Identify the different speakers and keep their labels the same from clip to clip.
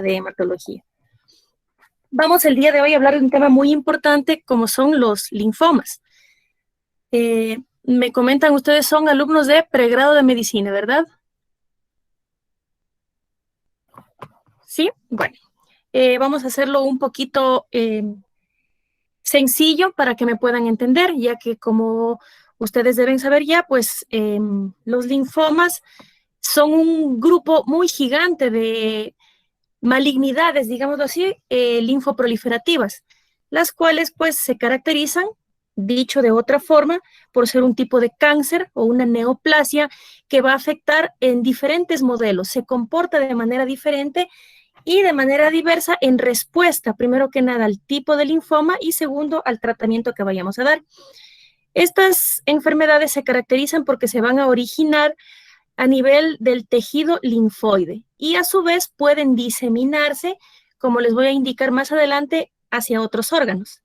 Speaker 1: de hematología. Vamos el día de hoy a hablar de un tema muy importante como son los linfomas. Me comentan, ustedes son alumnos de pregrado de medicina, ¿verdad? Sí, bueno, vamos a hacerlo un poquito sencillo para que me puedan entender, ya que como ustedes deben saber ya, pues los linfomas son un grupo muy gigante de malignidades, digámoslo así, linfoproliferativas, las cuales pues se caracterizan, dicho de otra forma, por ser un tipo de cáncer o una neoplasia que va a afectar en diferentes modelos, se comporta de manera diferente y de manera diversa en respuesta, primero que nada, al tipo de linfoma y segundo, al tratamiento que vayamos a dar. Estas enfermedades se caracterizan porque se van a originar a nivel del tejido linfoide y a su vez pueden diseminarse, como les voy a indicar más adelante, hacia otros órganos.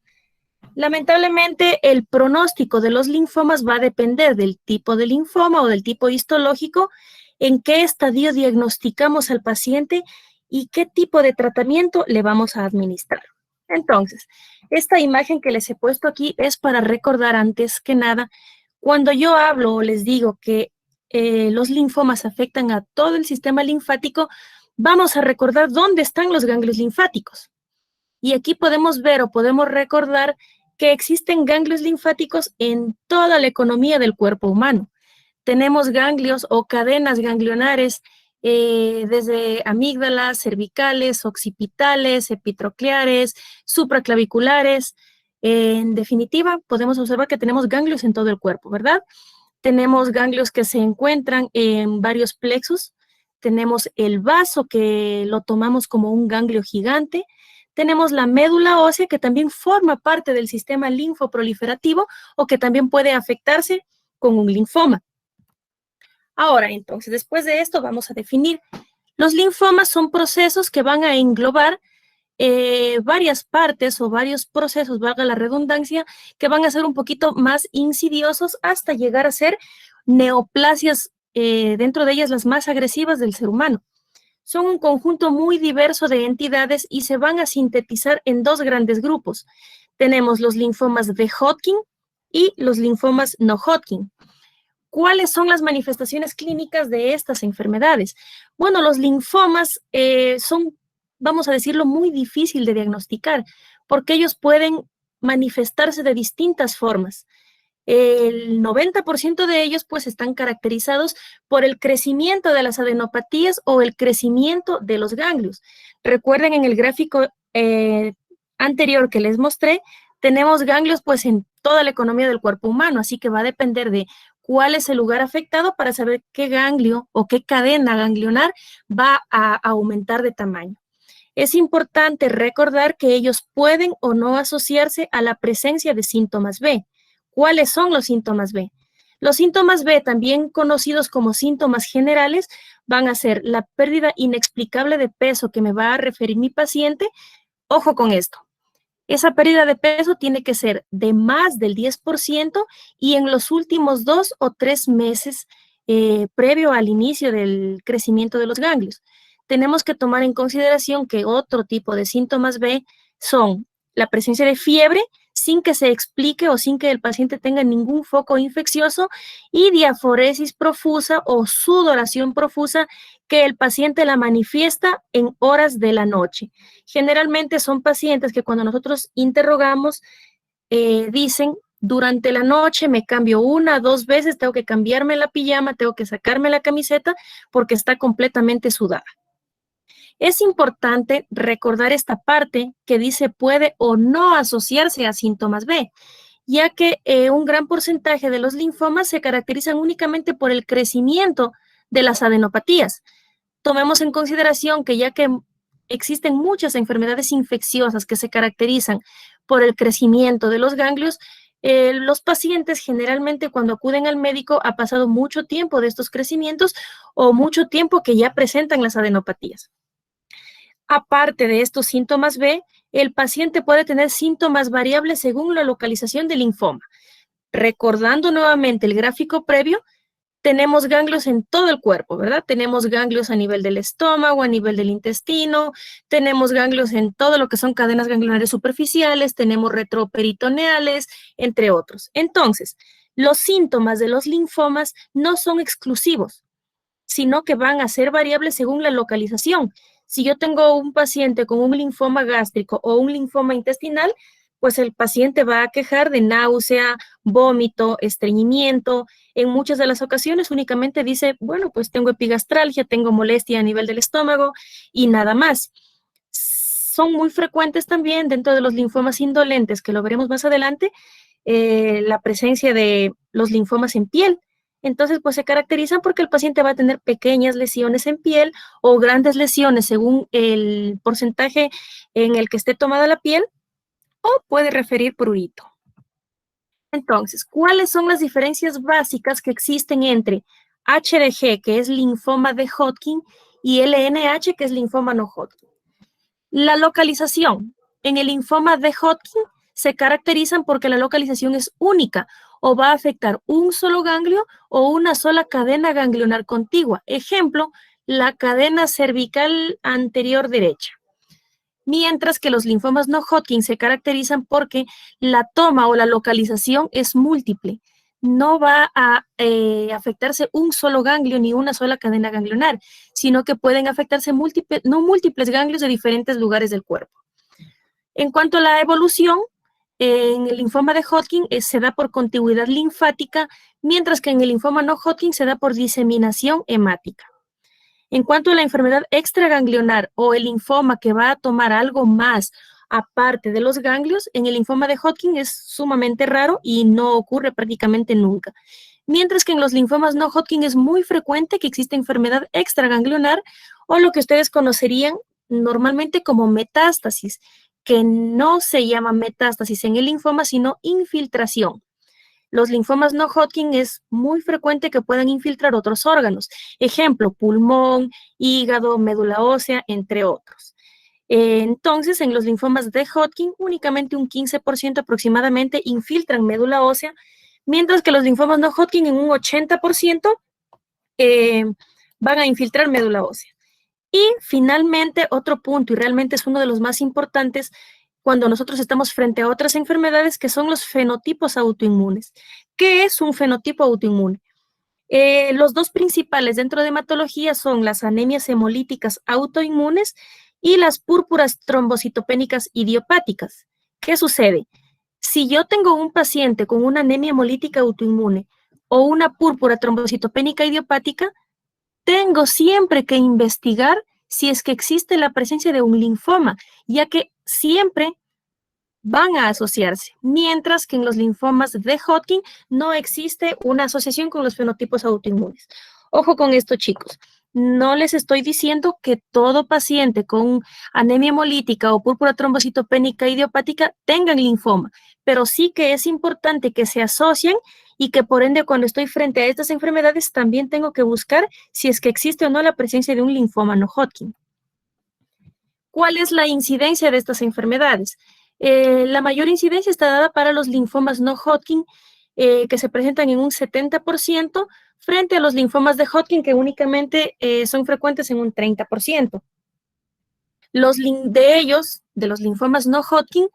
Speaker 1: Lamentablemente, el pronóstico de los linfomas va a depender del tipo de linfoma o del tipo histológico, en qué estadio diagnosticamos al paciente y qué tipo de tratamiento le vamos a administrar. Entonces, esta imagen que les he puesto aquí es para recordar antes que nada, cuando yo hablo o les digo que los linfomas afectan a todo el sistema linfático, vamos a recordar dónde están los ganglios linfáticos. Y aquí podemos ver o podemos recordar que existen ganglios linfáticos en toda la economía del cuerpo humano. Tenemos ganglios o cadenas ganglionares desde amígdalas, cervicales, occipitales, epitrocleares, supraclaviculares. En definitiva, podemos observar que tenemos ganglios en todo el cuerpo, ¿verdad? Tenemos ganglios que se encuentran en varios plexos. Tenemos el vaso, que lo tomamos como un ganglio gigante. Tenemos la médula ósea, que también forma parte del sistema linfoproliferativo o que también puede afectarse con un linfoma. Ahora, entonces, después de esto vamos a definir. Los linfomas son procesos que van a englobar varias partes o varios procesos, valga la redundancia, que van a ser un poquito más insidiosos hasta llegar a ser neoplasias, dentro de ellas las más agresivas del ser humano. Son un conjunto muy diverso de entidades y se van a sintetizar en dos grandes grupos. Tenemos los linfomas de Hodgkin y los linfomas no Hodgkin. ¿Cuáles son las manifestaciones clínicas de estas enfermedades? Bueno, los linfomas son, vamos a decirlo, muy difícil de diagnosticar porque ellos pueden manifestarse de distintas formas. El 90% de ellos pues están caracterizados por el crecimiento de las adenopatías o el crecimiento de los ganglios. Recuerden en el gráfico anterior que les mostré, tenemos ganglios pues en toda la economía del cuerpo humano, así que va a depender de cuál es el lugar afectado para saber qué ganglio o qué cadena ganglionar va a aumentar de tamaño. Es importante recordar que ellos pueden o no asociarse a la presencia de síntomas B. ¿Cuáles son los síntomas B? Los síntomas B, también conocidos como síntomas generales, van a ser la pérdida inexplicable de peso que me va a referir mi paciente. Ojo con esto. Esa pérdida de peso tiene que ser de más del 10% y en los últimos 2 o 3 meses previo al inicio del crecimiento de los ganglios. Tenemos que tomar en consideración que otro tipo de síntomas B son la presencia de fiebre sin que se explique o sin que el paciente tenga ningún foco infeccioso y diaforesis profusa o sudoración profusa que el paciente la manifiesta en horas de la noche. Generalmente son pacientes que cuando nosotros interrogamos dicen, durante la noche me cambio 1 o 2 veces, tengo que cambiarme la pijama, tengo que sacarme la camiseta porque está completamente sudada. Es importante recordar esta parte que dice puede o no asociarse a síntomas B, ya que un gran porcentaje de los linfomas se caracterizan únicamente por el crecimiento de las adenopatías. Tomemos en consideración que ya que existen muchas enfermedades infecciosas que se caracterizan por el crecimiento de los ganglios, los pacientes generalmente cuando acuden al médico ha pasado mucho tiempo de estos crecimientos o mucho tiempo que ya presentan las adenopatías. Aparte de estos síntomas B, el paciente puede tener síntomas variables según la localización del linfoma. Recordando nuevamente el gráfico previo, tenemos ganglios en todo el cuerpo, ¿verdad? Tenemos ganglios a nivel del estómago, a nivel del intestino, tenemos ganglios en todo lo que son cadenas ganglionares superficiales, tenemos retroperitoneales, entre otros. Entonces, los síntomas de los linfomas no son exclusivos, sino que van a ser variables según la localización. Si yo tengo un paciente con un linfoma gástrico o un linfoma intestinal, pues el paciente va a quejar de náusea, vómito, estreñimiento. En muchas de las ocasiones únicamente dice, bueno, pues tengo epigastralgia, tengo molestia a nivel del estómago y nada más. Son muy frecuentes también dentro de los linfomas indolentes, que lo veremos más adelante, la presencia de los linfomas en piel. Entonces, pues se caracterizan porque el paciente va a tener pequeñas lesiones en piel o grandes lesiones según el porcentaje en el que esté tomada la piel, o puede referir prurito. Entonces, ¿cuáles son las diferencias básicas que existen entre HDG, que es linfoma de Hodgkin, y LNH, que es linfoma no Hodgkin? La localización. En el linfoma de Hodgkin se caracterizan porque la localización es única o va a afectar un solo ganglio o una sola cadena ganglionar contigua. Ejemplo, la cadena cervical anterior derecha. Mientras que los linfomas no Hodgkin se caracterizan porque la toma o la localización es múltiple. No va a afectarse un solo ganglio ni una sola cadena ganglionar, sino que pueden afectarse múltiples ganglios de diferentes lugares del cuerpo. En cuanto a la evolución, en el linfoma de Hodgkin se da por contigüidad linfática, mientras que en el linfoma no Hodgkin se da por diseminación hemática. En cuanto a la enfermedad extraganglionar o el linfoma que va a tomar algo más aparte de los ganglios, en el linfoma de Hodgkin es sumamente raro y no ocurre prácticamente nunca. Mientras que en los linfomas no Hodgkin es muy frecuente que exista enfermedad extraganglionar o lo que ustedes conocerían normalmente como metástasis, que no se llama metástasis en el linfoma, sino infiltración. Los linfomas no Hodgkin es muy frecuente que puedan infiltrar otros órganos. Ejemplo, pulmón, hígado, médula ósea, entre otros. Entonces, en los linfomas de Hodgkin, únicamente un 15% aproximadamente infiltran médula ósea, mientras que los linfomas no Hodgkin en un 80% van a infiltrar médula ósea. Y finalmente, otro punto, y realmente es uno de los más importantes, cuando nosotros estamos frente a otras enfermedades, que son los fenotipos autoinmunes. ¿Qué es un fenotipo autoinmune? Los dos principales dentro de hematología son las anemias hemolíticas autoinmunes y las púrpuras trombocitopénicas idiopáticas. ¿Qué sucede? Si yo tengo un paciente con una anemia hemolítica autoinmune o una púrpura trombocitopénica idiopática, tengo siempre que investigar si es que existe la presencia de un linfoma, ya que siempre van a asociarse, mientras que en los linfomas de Hodgkin no existe una asociación con los fenotipos autoinmunes. Ojo con esto, chicos. No les estoy diciendo que todo paciente con anemia hemolítica o púrpura trombocitopénica idiopática tengan linfoma, pero sí que es importante que se asocien y que por ende cuando estoy frente a estas enfermedades también tengo que buscar si es que existe o no la presencia de un linfoma no Hodgkin. ¿Cuál es la incidencia de estas enfermedades? La mayor incidencia está dada para los linfomas no Hodgkin, que se presentan en un 70%, frente a los linfomas de Hodgkin, que únicamente son frecuentes en un 30%. De los linfomas no Hodgkin,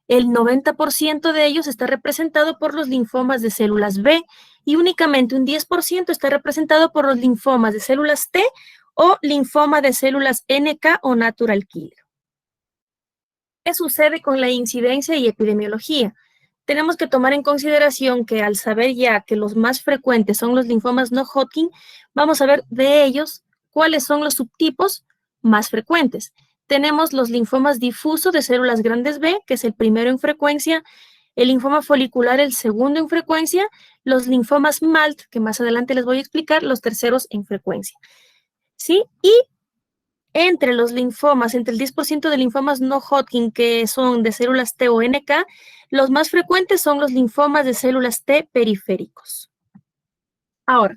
Speaker 1: el 90% de ellos está representado por los linfomas de células B y únicamente un 10% está representado por los linfomas de células T o linfoma de células NK o natural killer. ¿Qué sucede con la incidencia y epidemiología? Tenemos que tomar en consideración que al saber ya que los más frecuentes son los linfomas no Hodgkin, vamos a ver de ellos cuáles son los subtipos más frecuentes. Tenemos los linfomas difusos de células grandes B, que es el primero en frecuencia, el linfoma folicular el segundo en frecuencia, los linfomas MALT, que más adelante les voy a explicar, los terceros en frecuencia. ¿Sí? Y entre los linfomas, entre el 10% de linfomas no Hodgkin que son de células T o NK, los más frecuentes son los linfomas de células T periféricos. Ahora,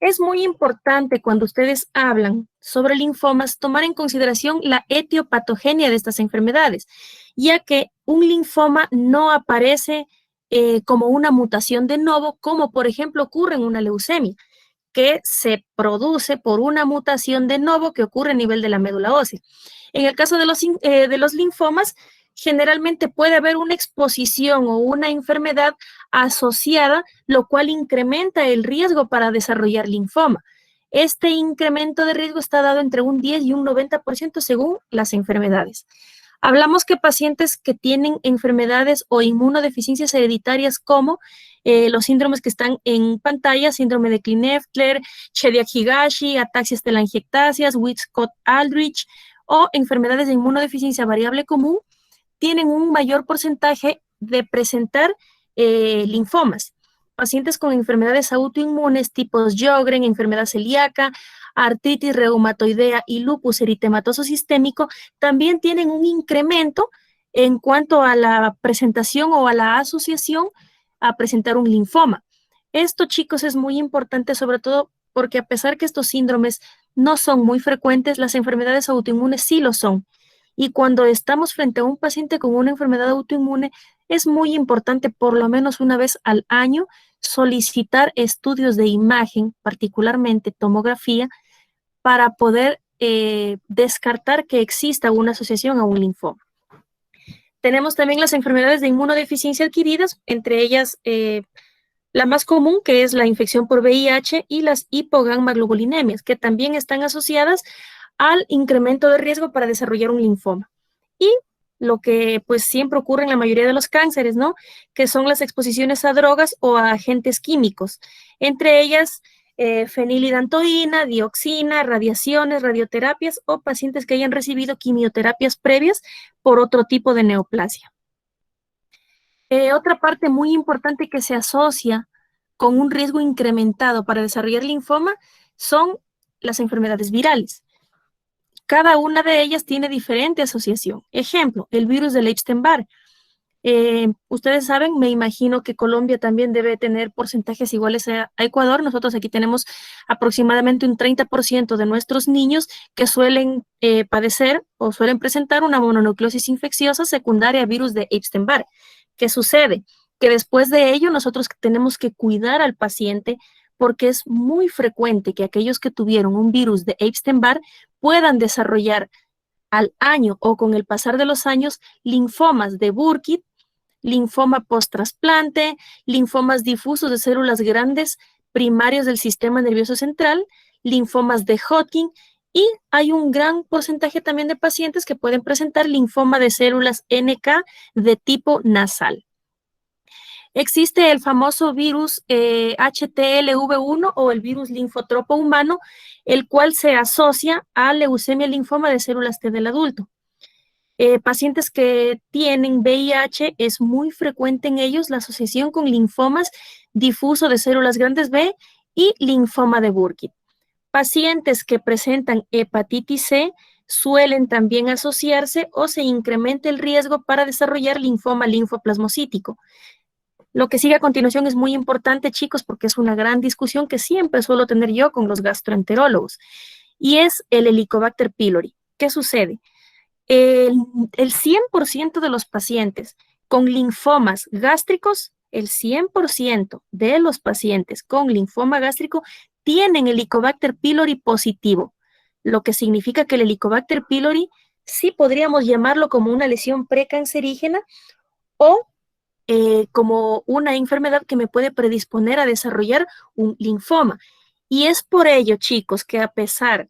Speaker 1: es muy importante cuando ustedes hablan sobre linfomas tomar en consideración la etiopatogenia de estas enfermedades, ya que un linfoma no aparece como una mutación de novo, como por ejemplo ocurre en una leucemia. que se produce por una mutación de novo que ocurre a nivel de la médula ósea. En el caso de los linfomas, generalmente puede haber una exposición o una enfermedad asociada, lo cual incrementa el riesgo para desarrollar linfoma. Este incremento de riesgo está dado entre un 10 y un 90% según las enfermedades. Hablamos que pacientes que tienen enfermedades o inmunodeficiencias hereditarias como los síndromes que están en pantalla, síndrome de Klinefelter, Shediac-Higashi, ataxias telangiectasias, Witt-Scott-Aldrich o enfermedades de inmunodeficiencia variable común, tienen un mayor porcentaje de presentar linfomas. Pacientes con enfermedades autoinmunes tipos Sjögren, enfermedad celíaca, artritis reumatoidea y lupus eritematoso sistémico también tienen un incremento en cuanto a la presentación o a la asociación a presentar un linfoma. Esto, chicos, es muy importante, sobre todo porque a pesar que estos síndromes no son muy frecuentes, las enfermedades autoinmunes sí lo son. Y cuando estamos frente a un paciente con una enfermedad autoinmune, es muy importante por lo menos una vez al año solicitar estudios de imagen, particularmente tomografía, para poder descartar que exista una asociación a un linfoma. Tenemos también las enfermedades de inmunodeficiencia adquiridas, entre ellas la más común, que es la infección por VIH, y las hipogamma-globulinemias, que también están asociadas al incremento de riesgo para desarrollar un linfoma. Y lo que pues siempre ocurre en la mayoría de los cánceres, ¿no? Que son las exposiciones a drogas o a agentes químicos, entre ellas fenilidantoína, dioxina, radiaciones, radioterapias o pacientes que hayan recibido quimioterapias previas por otro tipo de neoplasia. Otra parte muy importante que se asocia con un riesgo incrementado para desarrollar linfoma son las enfermedades virales. Cada una de ellas tiene diferente asociación. Ejemplo, el virus del Epstein-Barr. Ustedes saben, me imagino que Colombia también debe tener porcentajes iguales a Ecuador. Nosotros aquí tenemos aproximadamente un 30% de nuestros niños que suelen padecer o suelen presentar una mononucleosis infecciosa secundaria a virus de Epstein-Barr. ¿Qué sucede? Que después de ello nosotros tenemos que cuidar al paciente porque es muy frecuente que aquellos que tuvieron un virus de Epstein-Barr puedan desarrollar al año o con el pasar de los años linfomas de Burkitt, linfoma post-trasplante, linfomas difusos de células grandes primarios del sistema nervioso central, linfomas de Hodgkin, y hay un gran porcentaje también de pacientes que pueden presentar linfoma de células NK de tipo nasal. Existe el famoso virus HTLV1 o el virus linfotropo humano, el cual se asocia a leucemia linfoma de células T del adulto. Pacientes que tienen VIH, es muy frecuente en ellos la asociación con linfomas difuso de células grandes B y linfoma de Burkitt. Pacientes que presentan hepatitis C suelen también asociarse o se incrementa el riesgo para desarrollar linfoma linfoplasmocítico. Lo que sigue a continuación es muy importante, chicos, porque es una gran discusión que siempre suelo tener yo con los gastroenterólogos, y es el Helicobacter pylori. ¿Qué sucede? El 100% de los pacientes con linfomas gástricos, el 100% de los pacientes con linfoma gástrico tienen Helicobacter pylori positivo, lo que significa que el Helicobacter pylori sí podríamos llamarlo como una lesión precancerígena o como una enfermedad que me puede predisponer a desarrollar un linfoma. Y es por ello, chicos, que a pesar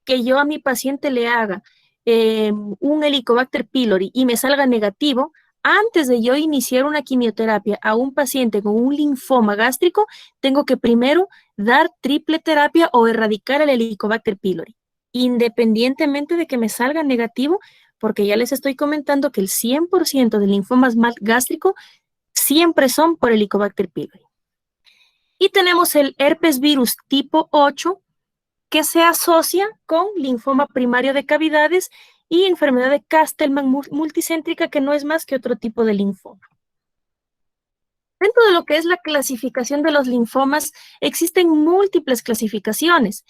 Speaker 1: que yo a mi paciente le haga un Helicobacter pylori y me salga negativo, antes de yo iniciar una quimioterapia a un paciente con un linfoma gástrico, tengo que primero dar triple terapia o erradicar el Helicobacter pylori, independientemente de que me salga negativo, porque ya les estoy comentando que el 100% de linfomas gástrico siempre son por Helicobacter pylori. Y tenemos el herpes virus tipo 8, que se asocia con linfoma primario de cavidades y enfermedad de Castleman multicéntrica, que no es más que otro tipo de linfoma. Dentro de lo que es la clasificación de los linfomas, existen múltiples clasificaciones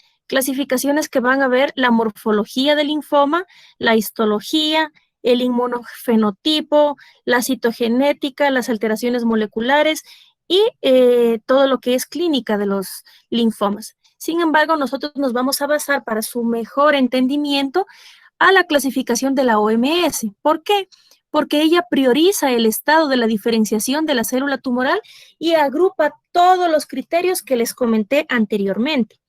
Speaker 1: que van a ver la morfología del linfoma, la histología, el inmunofenotipo, la citogenética, las alteraciones moleculares y todo lo que es clínica de los linfomas. Sin embargo, nosotros nos vamos a basar para su mejor entendimiento a la clasificación de la OMS. ¿Por qué? Porque ella prioriza el estado de la diferenciación de la célula tumoral y agrupa todos los criterios que les comenté anteriormente.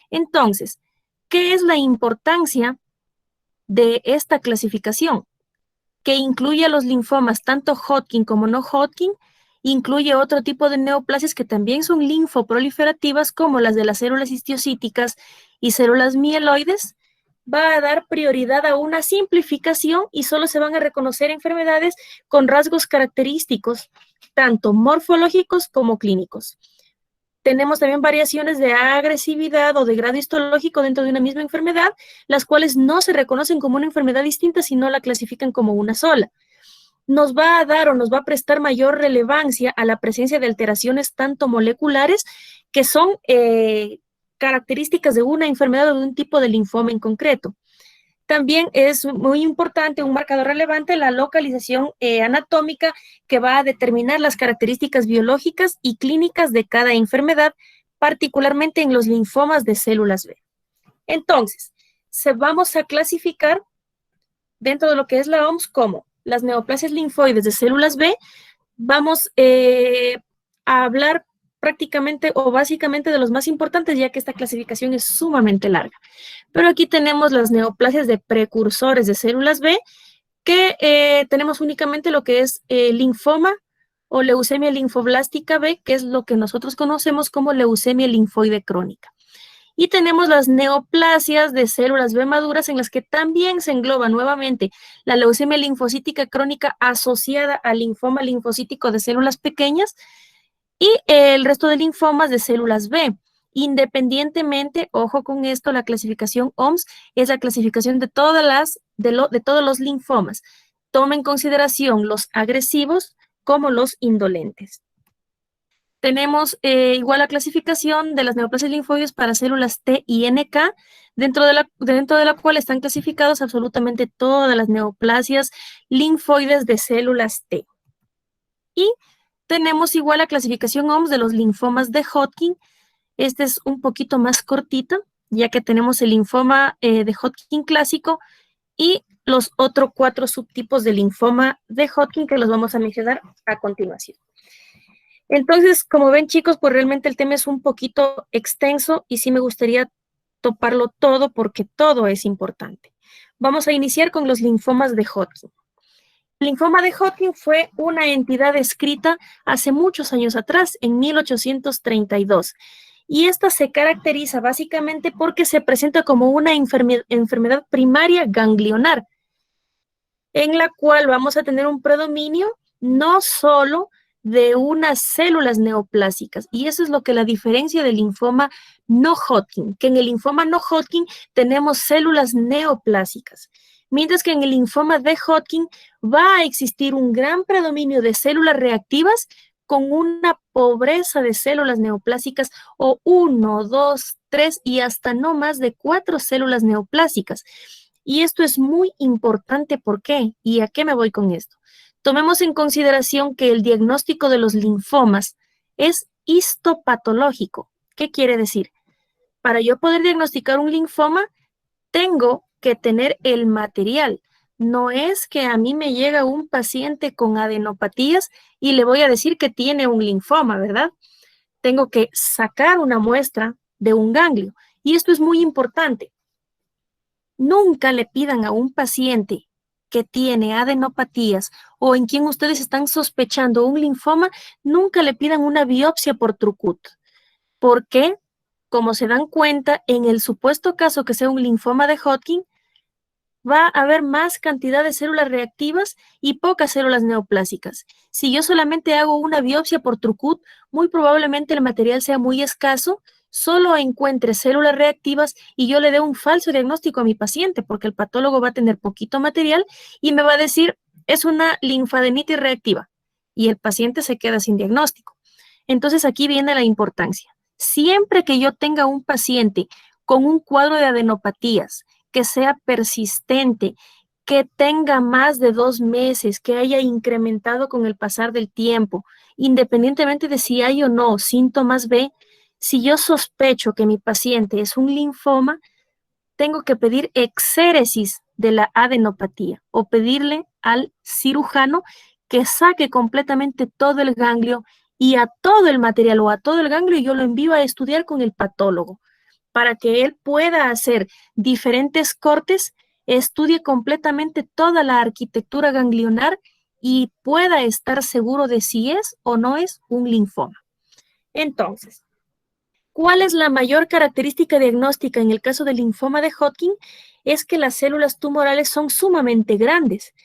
Speaker 1: Entonces, ¿qué es la importancia de esta clasificación? Que incluye a los linfomas tanto Hodgkin como no Hodgkin, incluye otro tipo de neoplasias que también son linfoproliferativas como las de las células histiocíticas y células mieloides. Va a dar prioridad a una simplificación y solo se van a reconocer enfermedades con rasgos característicos, tanto morfológicos como clínicos. Tenemos también variaciones de agresividad o de grado histológico dentro de una misma enfermedad, las cuales no se reconocen como una enfermedad distinta, sino la clasifican como una sola. Nos va a dar o nos va a prestar mayor relevancia a la presencia de alteraciones tanto moleculares que son características de una enfermedad o de un tipo de linfoma en concreto. También es muy importante, un marcador relevante, la localización anatómica que va a determinar las características biológicas y clínicas de cada enfermedad, particularmente en los linfomas de células B. Entonces, vamos a clasificar dentro de lo que es la OMS como las neoplasias linfoides de células B. Vamos a hablar prácticamente o básicamente de los más importantes, ya que esta clasificación es sumamente larga. Pero aquí tenemos las neoplasias de precursores de células B, que tenemos únicamente lo que es linfoma o leucemia linfoblástica B, que es lo que nosotros conocemos como leucemia linfoide crónica. Y tenemos las neoplasias de células B maduras en las que también se engloba nuevamente la leucemia linfocítica crónica asociada al linfoma linfocítico de células pequeñas y el resto de linfomas de células B. Independientemente, ojo con esto, la clasificación OMS es la clasificación de todos los linfomas. Toma en consideración los agresivos como los indolentes. Tenemos igual la clasificación de las neoplasias linfoides para células T y NK, dentro de la cual están clasificados absolutamente todas las neoplasias linfoides de células T. Y tenemos igual la clasificación OMS de los linfomas de Hodgkin. Este es un poquito más cortita, ya que tenemos el linfoma de Hodgkin clásico y los otros 4 subtipos de linfoma de Hodgkin que los vamos a mencionar a continuación. Entonces, como ven, chicos, pues realmente el tema es un poquito extenso y sí me gustaría toparlo todo porque todo es importante. Vamos a iniciar con los linfomas de Hodgkin. El linfoma de Hodgkin fue una entidad descrita hace muchos años atrás, en 1832. Y esta se caracteriza básicamente porque se presenta como una enfermedad primaria ganglionar, en la cual vamos a tener un predominio no solo de unas células neoplásicas, y eso es lo que la diferencia del linfoma no Hodgkin, que en el linfoma no Hodgkin tenemos células neoplásicas, mientras que en el linfoma de Hodgkin va a existir un gran predominio de células reactivas con una pobreza de células neoplásicas o 1, 2, 3 y hasta no más de 4 células neoplásicas. Y esto es muy importante. ¿Por qué? ¿Y a qué me voy con esto? Tomemos en consideración que el diagnóstico de los linfomas es histopatológico. ¿Qué quiere decir? Para yo poder diagnosticar un linfoma, tengo que tener el material. No es que a mí me llega un paciente con adenopatías y le voy a decir que tiene un linfoma, ¿verdad? Tengo que sacar una muestra de un ganglio. Y esto es muy importante. Nunca le pidan a un paciente que tiene adenopatías o en quien ustedes están sospechando un linfoma, nunca le pidan una biopsia por Trucut. ¿Por qué? Como se dan cuenta, en el supuesto caso que sea un linfoma de Hodgkin, va a haber más cantidad de células reactivas y pocas células neoplásicas. Si yo solamente hago una biopsia por Trucut, muy probablemente el material sea muy escaso, solo encuentre células reactivas y yo le dé un falso diagnóstico a mi paciente, porque el patólogo va a tener poquito material y me va a decir, es una linfadenitis reactiva, y el paciente se queda sin diagnóstico. Entonces aquí viene la importancia. Siempre que yo tenga un paciente con un cuadro de adenopatías, que sea persistente, que tenga más de 2 meses, que haya incrementado con el pasar del tiempo, independientemente de si hay o no síntomas B, Si yo sospecho que mi paciente es un linfoma, tengo que pedir exéresis de la adenopatía o pedirle al cirujano que saque completamente todo el ganglio y a todo el material o a todo el ganglio, y yo lo envío a estudiar con el patólogo para que él pueda hacer diferentes cortes, estudie completamente toda la arquitectura ganglionar y pueda estar seguro de si es o no es un linfoma. Entonces, ¿cuál es la mayor característica diagnóstica en el caso del linfoma de Hodgkin? Es que las células tumorales son sumamente grandes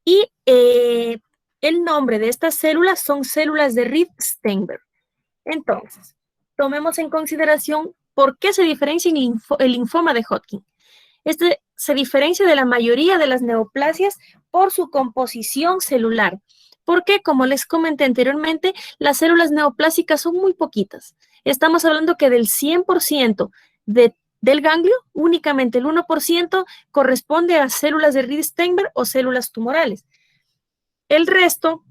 Speaker 1: y el nombre de estas células son células de Reed-Steinberg. Entonces, tomemos en consideración por qué se diferencia el linfoma de Hodgkin. Este se diferencia de la mayoría de las neoplasias por su composición celular, porque, como les comenté anteriormente, las células neoplásicas son muy poquitas. Estamos hablando que del 100% del ganglio, únicamente el 1% corresponde a células de Reed-Steinberg o células tumorales. El resto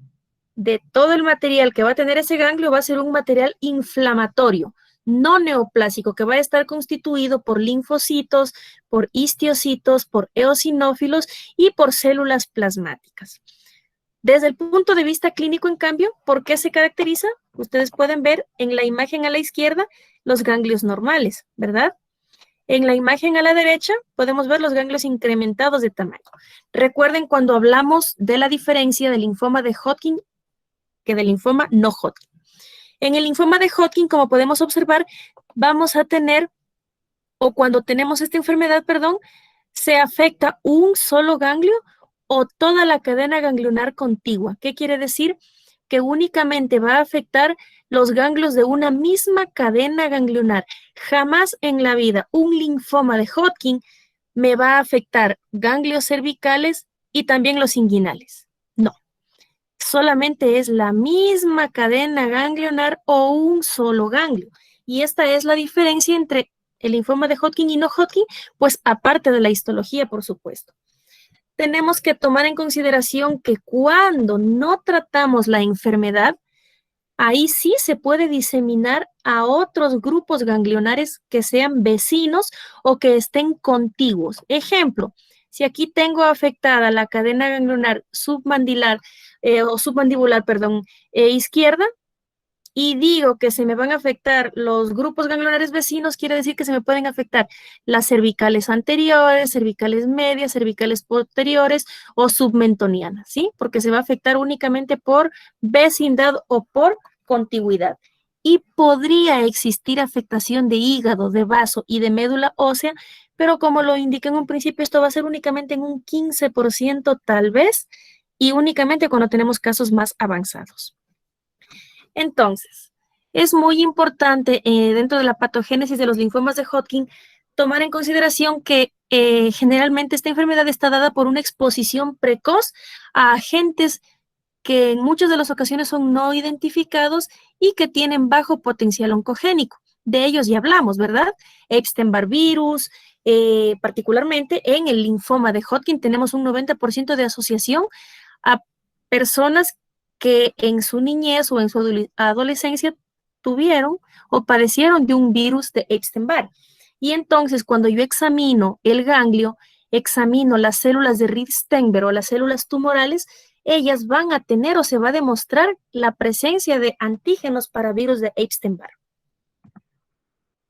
Speaker 1: de todo el material que va a tener ese ganglio va a ser un material inflamatorio, no neoplásico, que va a estar constituido por linfocitos, por histiocitos, por eosinófilos y por células plasmáticas. Desde el punto de vista clínico, en cambio, ¿por qué se caracteriza? Ustedes pueden ver en la imagen a la izquierda los ganglios normales, ¿verdad? En la imagen a la derecha podemos ver los ganglios incrementados de tamaño. Recuerden cuando hablamos de la diferencia del linfoma de Hodgkin que del linfoma no Hodgkin. En el linfoma de Hodgkin, como podemos observar, vamos a tener, o cuando tenemos esta enfermedad, perdón, se afecta un solo ganglio o toda la cadena ganglionar contigua. ¿Qué quiere decir? Que únicamente va a afectar los ganglios de una misma cadena ganglionar. Jamás en la vida un linfoma de Hodgkin me va a afectar ganglios cervicales y también los inguinales. No. Solamente es la misma cadena ganglionar o un solo ganglio. Y esta es la diferencia entre el linfoma de Hodgkin y no Hodgkin, pues aparte de la histología, por supuesto. Tenemos que tomar en consideración que cuando no tratamos la enfermedad, ahí sí se puede diseminar a otros grupos ganglionares que sean vecinos o que estén contiguos. Ejemplo, si aquí tengo afectada la cadena ganglionar submandibular, izquierda, y digo que se me van a afectar los grupos ganglionares vecinos, quiere decir que se me pueden afectar las cervicales anteriores, cervicales medias, cervicales posteriores o submentonianas, ¿sí? Porque se va a afectar únicamente por vecindad o por contigüidad. Y podría existir afectación de hígado, de vaso y de médula ósea, pero como lo indiqué en un principio, esto va a ser únicamente en un 15% tal vez, y únicamente cuando tenemos casos más avanzados. Entonces, es muy importante dentro de la patogénesis de los linfomas de Hodgkin tomar en consideración que generalmente esta enfermedad está dada por una exposición precoz a agentes que en muchas de las ocasiones son no identificados y que tienen bajo potencial oncogénico. De ellos ya hablamos, ¿verdad? Epstein-Barr virus, particularmente en el linfoma de Hodgkin tenemos un 90% de asociación a personas que en su niñez o en su adolescencia tuvieron o padecieron de un virus de Epstein-Barr. Y entonces, cuando yo examino el ganglio, examino las células de Reed-Steinberg o las células tumorales, ellas van a tener o se va a demostrar la presencia de antígenos para virus de Epstein-Barr.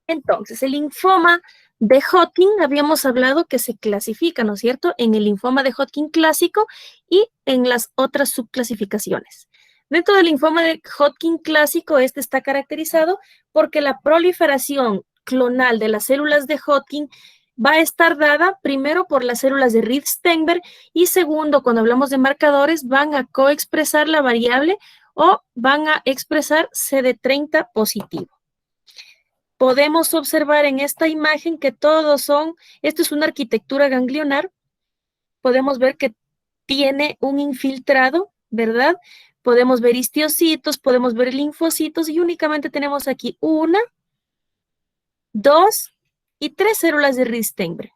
Speaker 1: Entonces, el linfoma de Hodgkin, habíamos hablado que se clasifica, ¿no es cierto?, en el linfoma de Hodgkin clásico y en las otras subclasificaciones. Dentro del linfoma de Hodgkin clásico, este está caracterizado porque la proliferación clonal de las células de Hodgkin va a estar dada primero por las células de Reed-Steinberg y segundo, cuando hablamos de marcadores, van a coexpresar la variable o van a expresar CD30 positivo. Podemos observar en esta imagen que todos son, esto es una arquitectura ganglionar, podemos ver que tiene un infiltrado, ¿verdad? Podemos ver histiocitos, podemos ver linfocitos y únicamente tenemos aquí 1, 2 y 3 células de Reed-Steinberg.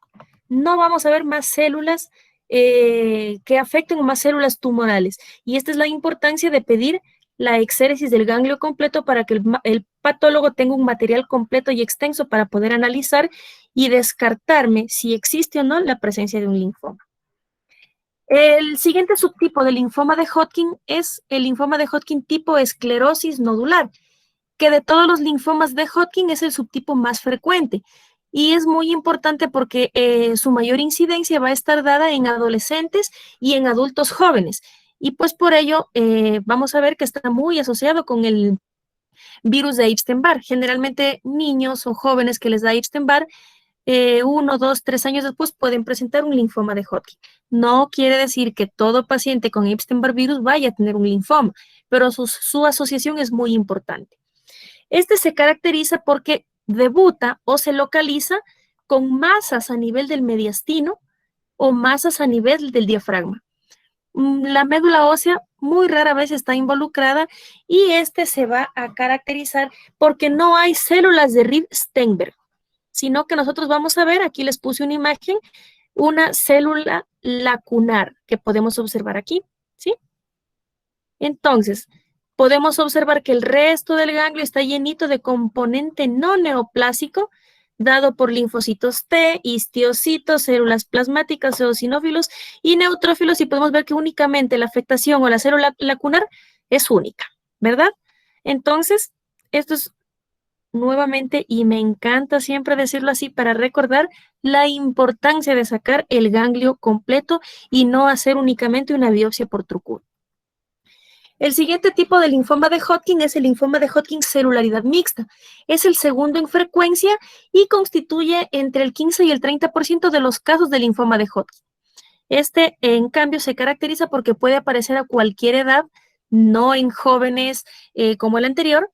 Speaker 1: No vamos a ver más células que afecten o más células tumorales. Y esta es la importancia de pedir la exéresis del ganglio completo para que el patólogo tenga un material completo y extenso para poder analizar y descartarme si existe o no la presencia de un linfoma. El siguiente subtipo del linfoma de Hodgkin es el linfoma de Hodgkin tipo esclerosis nodular, que de todos los linfomas de Hodgkin es el subtipo más frecuente. Y es muy importante porque su mayor incidencia va a estar dada en adolescentes y en adultos jóvenes. Y pues por ello vamos a ver que está muy asociado con el virus de Epstein-Barr. Generalmente niños o jóvenes que les da Epstein-Barr, 1, 2, 3 años después pueden presentar un linfoma de Hodgkin. No quiere decir que todo paciente con Epstein-Barr virus vaya a tener un linfoma, pero su asociación es muy importante. Este se caracteriza porque debuta o se localiza con masas a nivel del mediastino o masas a nivel del diafragma. La médula ósea muy rara vez está involucrada y este se va a caracterizar porque no hay células de Reed-Steinberg, sino que nosotros vamos a ver, aquí les puse una imagen, una célula lacunar que podemos observar aquí, ¿sí? Entonces, podemos observar que el resto del ganglio está llenito de componente no neoplásico, dado por linfocitos T, histiocitos, células plasmáticas, eosinófilos y neutrófilos, y podemos ver que únicamente la afectación o la célula lacunar es única, ¿verdad? Entonces, esto es nuevamente, y me encanta siempre decirlo así para recordar la importancia de sacar el ganglio completo y no hacer únicamente una biopsia por trucur. El siguiente tipo de linfoma de Hodgkin es el linfoma de Hodgkin celularidad mixta. Es el segundo en frecuencia y constituye entre el 15 y el 30% de los casos de linfoma de Hodgkin. Este, en cambio, se caracteriza porque puede aparecer a cualquier edad, no en jóvenes como el anterior,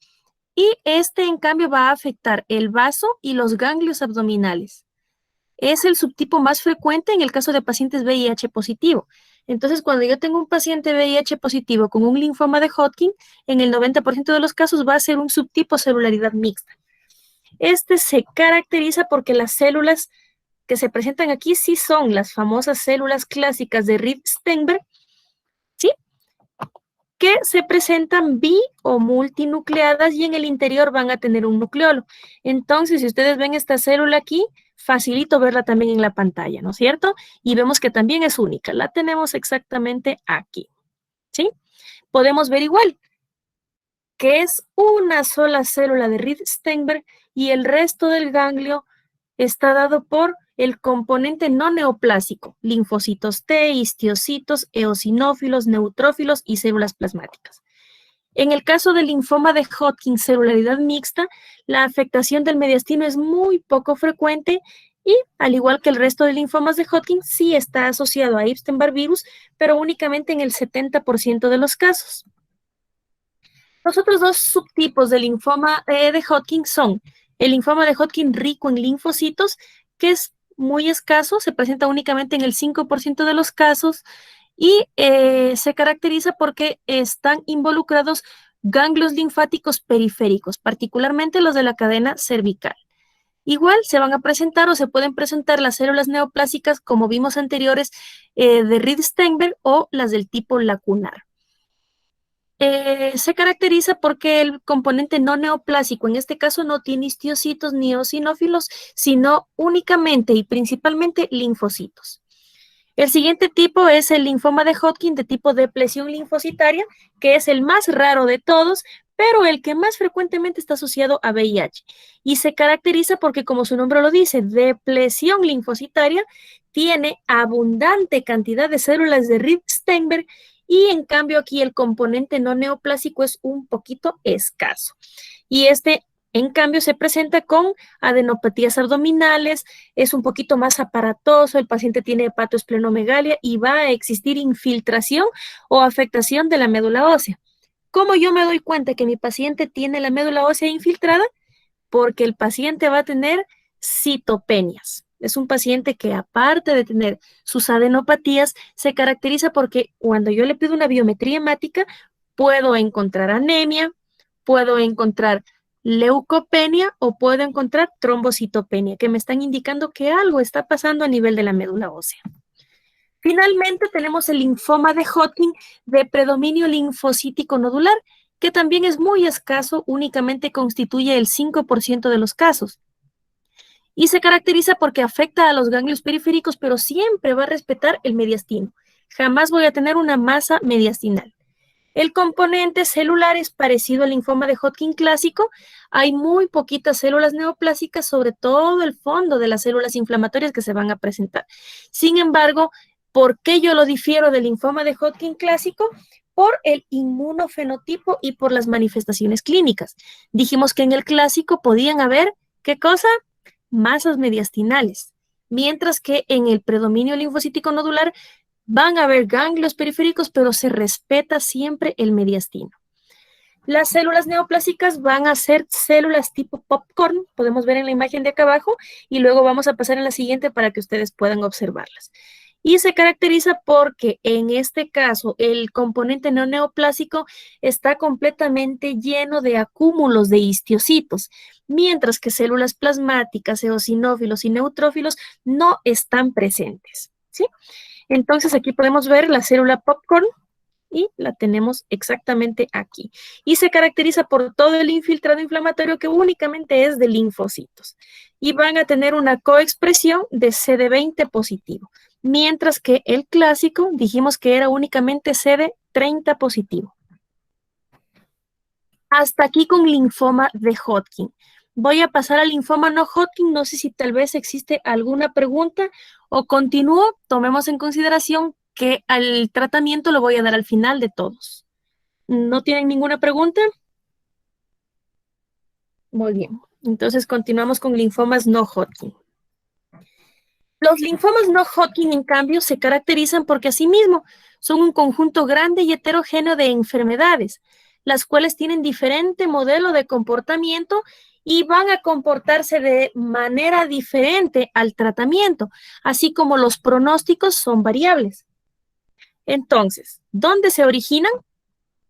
Speaker 1: y este, en cambio, va a afectar el vaso y los ganglios abdominales. Es el subtipo más frecuente en el caso de pacientes VIH positivo. Entonces, cuando yo tengo un paciente VIH positivo con un linfoma de Hodgkin, en el 90% de los casos va a ser un subtipo celularidad mixta. Este se caracteriza porque las células que se presentan aquí sí son las famosas células clásicas de Reed-Steinberg, ¿sí? Que se presentan bi o multinucleadas y en el interior van a tener un nucleolo. Entonces, si ustedes ven esta célula aquí, facilito verla también en la pantalla, ¿no es cierto? Y vemos que también es única, la tenemos exactamente aquí, ¿sí? Podemos ver igual que es una sola célula de Reed-Steinberg y el resto del ganglio está dado por el componente no neoplásico, linfocitos T, histiocitos, eosinófilos, neutrófilos y células plasmáticas. En el caso del linfoma de Hodgkin celularidad mixta, la afectación del mediastino es muy poco frecuente y, al igual que el resto de linfomas de Hodgkin, sí está asociado a Epstein-Barr virus, pero únicamente en el 70% de los casos. Los otros dos subtipos del linfoma de Hodgkin son el linfoma de Hodgkin rico en linfocitos, que es muy escaso, se presenta únicamente en el 5% de los casos y se caracteriza porque están involucrados ganglios linfáticos periféricos, particularmente los de la cadena cervical. Igual se van a presentar o se pueden presentar las células neoplásicas, como vimos anteriores, de Reed-Steinberg o las del tipo lacunar. Se caracteriza porque el componente no neoplásico, en este caso, no tiene histiocitos ni eosinófilos, sino únicamente y principalmente linfocitos. El siguiente tipo es el linfoma de Hodgkin de tipo depresión linfocitaria, que es el más raro de todos, pero el que más frecuentemente está asociado a VIH. Y se caracteriza porque, como su nombre lo dice, depresión linfocitaria tiene abundante cantidad de células de Reed-Steinberg y en cambio aquí el componente no neoplásico es un poquito escaso. Y este, en cambio, se presenta con adenopatías abdominales, es un poquito más aparatoso, el paciente tiene hepatoesplenomegalia y va a existir infiltración o afectación de la médula ósea. ¿Cómo yo me doy cuenta que mi paciente tiene la médula ósea infiltrada? Porque el paciente va a tener citopenias. Es un paciente que, aparte de tener sus adenopatías, se caracteriza porque cuando yo le pido una biometría hemática, puedo encontrar anemia, puedo encontrar leucopenia o puedo encontrar trombocitopenia, que me están indicando que algo está pasando a nivel de la médula ósea. Finalmente tenemos el linfoma de Hodgkin de predominio linfocítico nodular, que también es muy escaso, únicamente constituye el 5% de los casos. Y se caracteriza porque afecta a los ganglios periféricos, pero siempre va a respetar el mediastino. Jamás voy a tener una masa mediastinal. El componente celular es parecido al linfoma de Hodgkin clásico. Hay muy poquitas células neoplásicas sobre todo el fondo de las células inflamatorias que se van a presentar. Sin embargo, ¿por qué yo lo difiero del linfoma de Hodgkin clásico? Por el inmunofenotipo y por las manifestaciones clínicas. Dijimos que en el clásico podían haber, ¿qué cosa? Masas mediastinales, mientras que en el predominio linfocítico nodular van a haber ganglios periféricos, pero se respeta siempre el mediastino. Las células neoplásicas van a ser células tipo popcorn, podemos ver en la imagen de acá abajo, y luego vamos a pasar en la siguiente para que ustedes puedan observarlas. Y se caracteriza porque en este caso el componente no neoplásico está completamente lleno de acúmulos de histiocitos, mientras que células plasmáticas, eosinófilos y neutrófilos no están presentes, ¿sí? Entonces aquí podemos ver la célula popcorn y la tenemos exactamente aquí. Y se caracteriza por todo el infiltrado inflamatorio que únicamente es de linfocitos. Y van a tener una coexpresión de CD20 positivo, mientras que el clásico dijimos que era únicamente CD30 positivo. Hasta aquí con linfoma de Hodgkin. Voy a pasar al linfoma no Hodgkin. No sé si tal vez existe alguna pregunta o continúo. Tomemos en consideración que al tratamiento lo voy a dar al final de todos. ¿No tienen ninguna pregunta? Muy bien. Entonces continuamos con linfomas no Hodgkin. Los linfomas no Hodgkin, en cambio, se caracterizan porque asimismo son un conjunto grande y heterogéneo de enfermedades, las cuales tienen diferente modelo de comportamiento y van a comportarse de manera diferente al tratamiento, así como los pronósticos son variables. Entonces, ¿dónde se originan?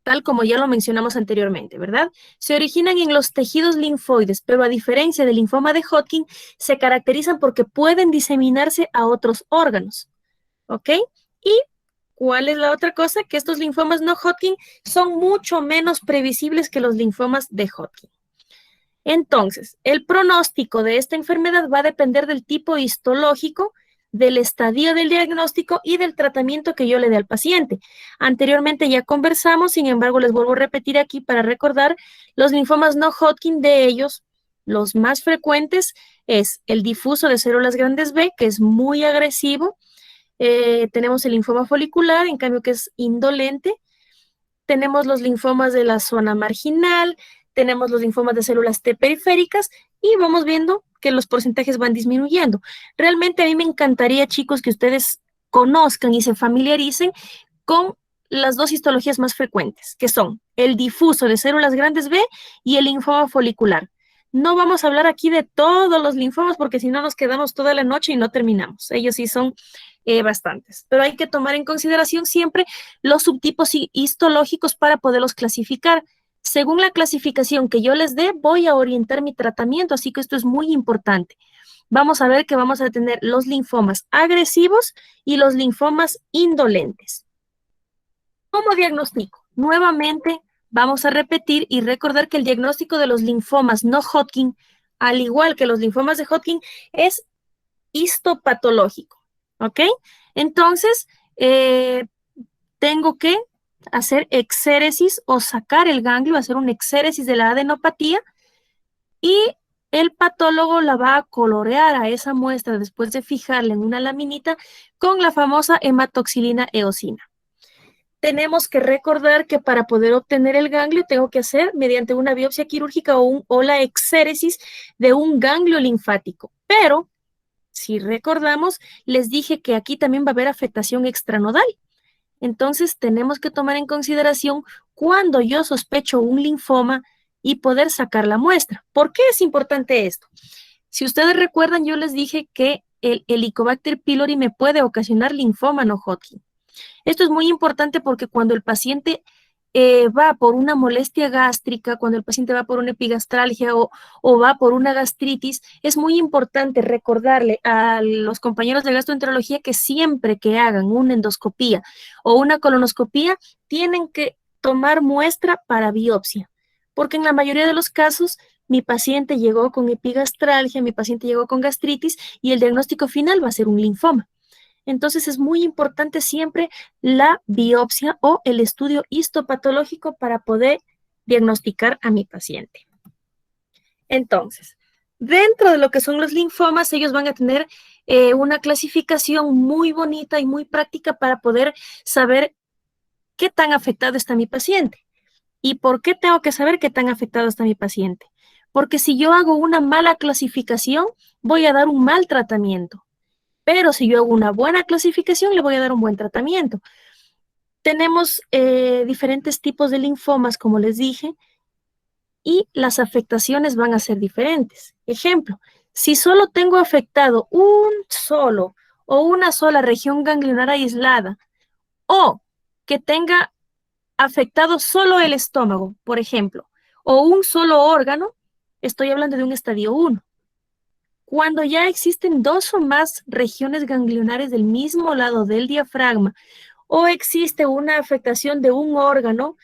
Speaker 1: Tal como ya lo mencionamos anteriormente, ¿verdad? Se originan en los tejidos linfoides, pero a diferencia del linfoma de Hodgkin, se caracterizan porque pueden diseminarse a otros órganos, ¿ok? ¿Y cuál es la otra cosa? Que estos linfomas no Hodgkin son mucho menos previsibles que los linfomas de Hodgkin. Entonces, el pronóstico de esta enfermedad va a depender del tipo histológico, del estadio del diagnóstico y del tratamiento que yo le dé al paciente. Anteriormente ya conversamos, sin embargo, les vuelvo a repetir aquí para recordar los linfomas no Hodgkin. De ellos, los más frecuentes es el difuso de células grandes B, que es muy agresivo. Tenemos el linfoma folicular, en cambio, que es indolente. Tenemos los linfomas de la zona marginal, tenemos los linfomas de células T periféricas y vamos viendo que los porcentajes van disminuyendo. Realmente a mí me encantaría, chicos, que ustedes conozcan y se familiaricen con las dos histologías más frecuentes, que son el difuso de células grandes B y el linfoma folicular. No vamos a hablar aquí de todos los linfomas porque si no nos quedamos toda la noche y no terminamos. Ellos sí son bastantes, pero hay que tomar en consideración siempre los subtipos histológicos para poderlos clasificar. Según la clasificación que yo les dé, voy a orientar mi tratamiento, así que esto es muy importante. Vamos a ver que vamos a tener los linfomas agresivos y los linfomas indolentes. ¿Cómo diagnostico? Nuevamente, vamos a repetir y recordar que el diagnóstico de los linfomas no Hodgkin, al igual que los linfomas de Hodgkin, es histopatológico, ¿ok? Entonces, tengo que hacer exéresis o sacar el ganglio, hacer un exéresis de la adenopatía y el patólogo la va a colorear a esa muestra después de fijarla en una laminita con la famosa hematoxilina eosina. Tenemos que recordar que para poder obtener el ganglio tengo que hacer mediante una biopsia quirúrgica o la exéresis de un ganglio linfático. Pero, si recordamos, les dije que aquí también va a haber afectación extranodal. Entonces, tenemos que tomar en consideración cuando yo sospecho un linfoma y poder sacar la muestra. ¿Por qué es importante esto? Si ustedes recuerdan, yo les dije que el Helicobacter pylori me puede ocasionar linfoma no Hodgkin. Esto es muy importante porque cuando el paciente va por una molestia gástrica, cuando el paciente va por una epigastralgia o va por una gastritis, es muy importante recordarle a los compañeros de gastroenterología que siempre que hagan una endoscopía o una colonoscopía, tienen que tomar muestra para biopsia, porque en la mayoría de los casos mi paciente llegó con epigastralgia, mi paciente llegó con gastritis y el diagnóstico final va a ser un linfoma. Entonces es muy importante siempre la biopsia o el estudio histopatológico para poder diagnosticar a mi paciente. Entonces, dentro de lo que son los linfomas, ellos van a tener una clasificación muy bonita y muy práctica para poder saber qué tan afectado está mi paciente. ¿Y por qué tengo que saber qué tan afectado está mi paciente? Porque si yo hago una mala clasificación, voy a dar un mal tratamiento. Pero si yo hago una buena clasificación, le voy a dar un buen tratamiento. Tenemos diferentes tipos de linfomas, como les dije, y las afectaciones van a ser diferentes. Ejemplo, si solo tengo afectado un solo o una sola región ganglionar aislada, o que tenga afectado solo el estómago, por ejemplo, o un solo órgano, estoy hablando de un estadio 1. Cuando ya existen dos o más regiones ganglionares del mismo lado del diafragma, o existe una afectación de un órgano,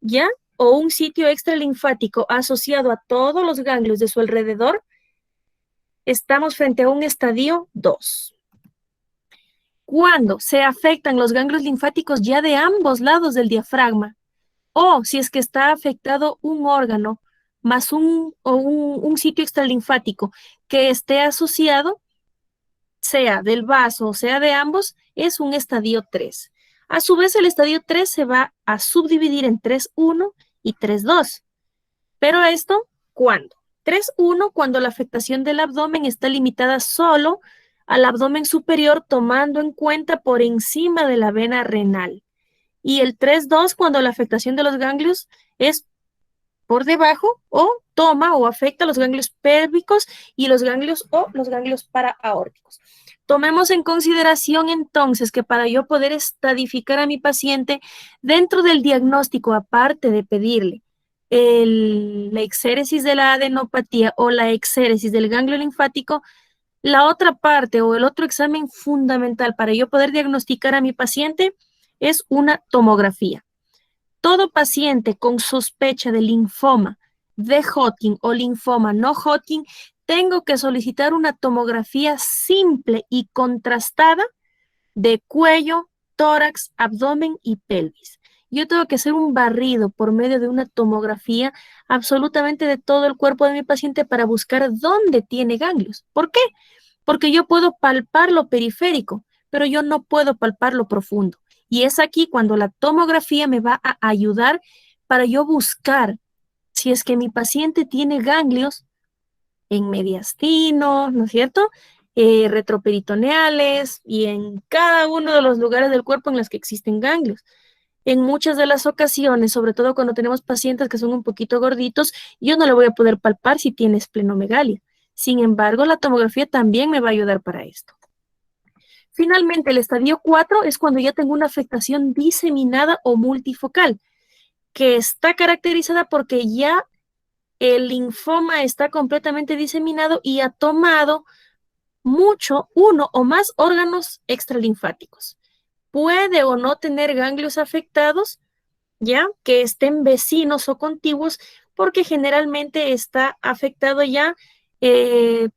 Speaker 1: ¿ya? O un sitio extralinfático asociado a todos los ganglios de su alrededor, estamos frente a un estadio 2. Cuando se afectan los ganglios linfáticos ya de ambos lados del diafragma, o si es que está afectado un órgano más un sitio extralinfático que esté asociado, sea del vaso o sea de ambos, es un estadio 3. A su vez, el estadio 3 se va a subdividir en 3.1 y 3.2. Pero esto, ¿cuándo? 3.1 cuando la afectación del abdomen está limitada solo al abdomen superior, tomando en cuenta por encima de la vena renal. Y el 3.2 cuando la afectación de los ganglios es por debajo o toma o afecta los ganglios pélvicos y los ganglios o los ganglios paraaórticos. Tomemos en consideración entonces que para yo poder estadificar a mi paciente dentro del diagnóstico, aparte de pedirle la exéresis de la adenopatía o la exéresis del ganglio linfático, la otra parte o el otro examen fundamental para yo poder diagnosticar a mi paciente es una tomografía. Todo paciente con sospecha de linfoma de Hodgkin o linfoma no Hodgkin, tengo que solicitar una tomografía simple y contrastada de cuello, tórax, abdomen y pelvis. Yo tengo que hacer un barrido por medio de una tomografía absolutamente de todo el cuerpo de mi paciente para buscar dónde tiene ganglios. ¿Por qué? Porque yo puedo palpar lo periférico, pero yo no puedo palpar lo profundo. Y es aquí cuando la tomografía me va a ayudar para yo buscar si es que mi paciente tiene ganglios en mediastino, ¿no es cierto? Retroperitoneales y en cada uno de los lugares del cuerpo en los que existen ganglios. En muchas de las ocasiones, sobre todo cuando tenemos pacientes que son un poquito gorditos, yo no le voy a poder palpar si tiene esplenomegalia. Sin embargo, la tomografía también me va a ayudar para esto. Finalmente, el estadio 4 es cuando ya tengo una afectación diseminada o multifocal, que está caracterizada porque ya el linfoma está completamente diseminado y ha tomado uno o más órganos extralinfáticos. Puede o no tener ganglios afectados, ya que estén vecinos o contiguos, porque generalmente está afectado ya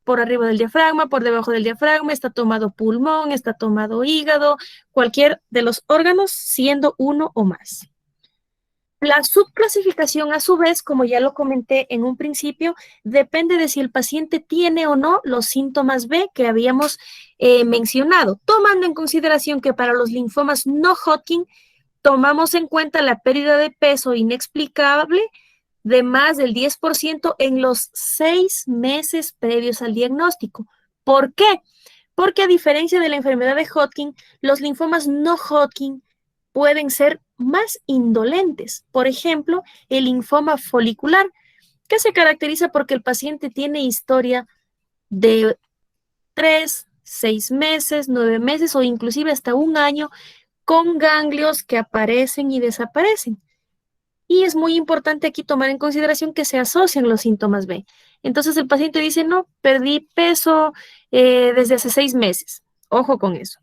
Speaker 1: por arriba del diafragma, por debajo del diafragma, está tomado pulmón, está tomado hígado, cualquier de los órganos, siendo uno o más. La subclasificación, a su vez, como ya lo comenté en un principio, depende de si el paciente tiene o no los síntomas B que habíamos mencionado, tomando en consideración que para los linfomas no Hodgkin tomamos en cuenta la pérdida de peso inexplicable de más del 10% en los 6 meses previos al diagnóstico. ¿Por qué? Porque a diferencia de la enfermedad de Hodgkin, los linfomas no Hodgkin pueden ser más indolentes. Por ejemplo, el linfoma folicular, que se caracteriza porque el paciente tiene historia de 3, 6 meses, 9 meses o inclusive hasta un año con ganglios que aparecen y desaparecen. Y es muy importante aquí tomar en consideración que se asocian los síntomas B. Entonces el paciente dice, no, perdí peso desde hace 6 meses. Ojo con eso.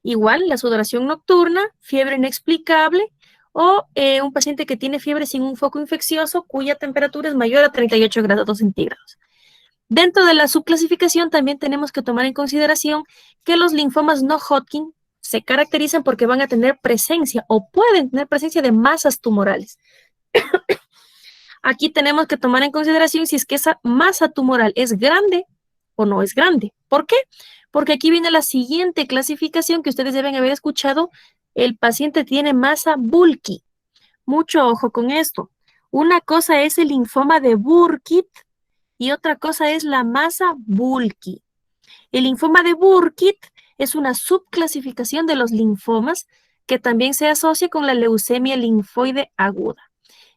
Speaker 1: Igual, la sudoración nocturna, fiebre inexplicable o un paciente que tiene fiebre sin un foco infeccioso cuya temperatura es mayor a 38 grados centígrados. Dentro de la subclasificación también tenemos que tomar en consideración que los linfomas no Hodgkin se caracterizan porque van a tener presencia o pueden tener presencia de masas tumorales. Aquí tenemos que tomar en consideración si es que esa masa tumoral es grande o no es grande. ¿Por qué? Porque aquí viene la siguiente clasificación que ustedes deben haber escuchado. El paciente tiene masa bulky. Mucho ojo con esto. Una cosa es el linfoma de Burkitt y otra cosa es la masa bulky. El linfoma de Burkitt es una subclasificación de los linfomas que también se asocia con la leucemia linfoide aguda.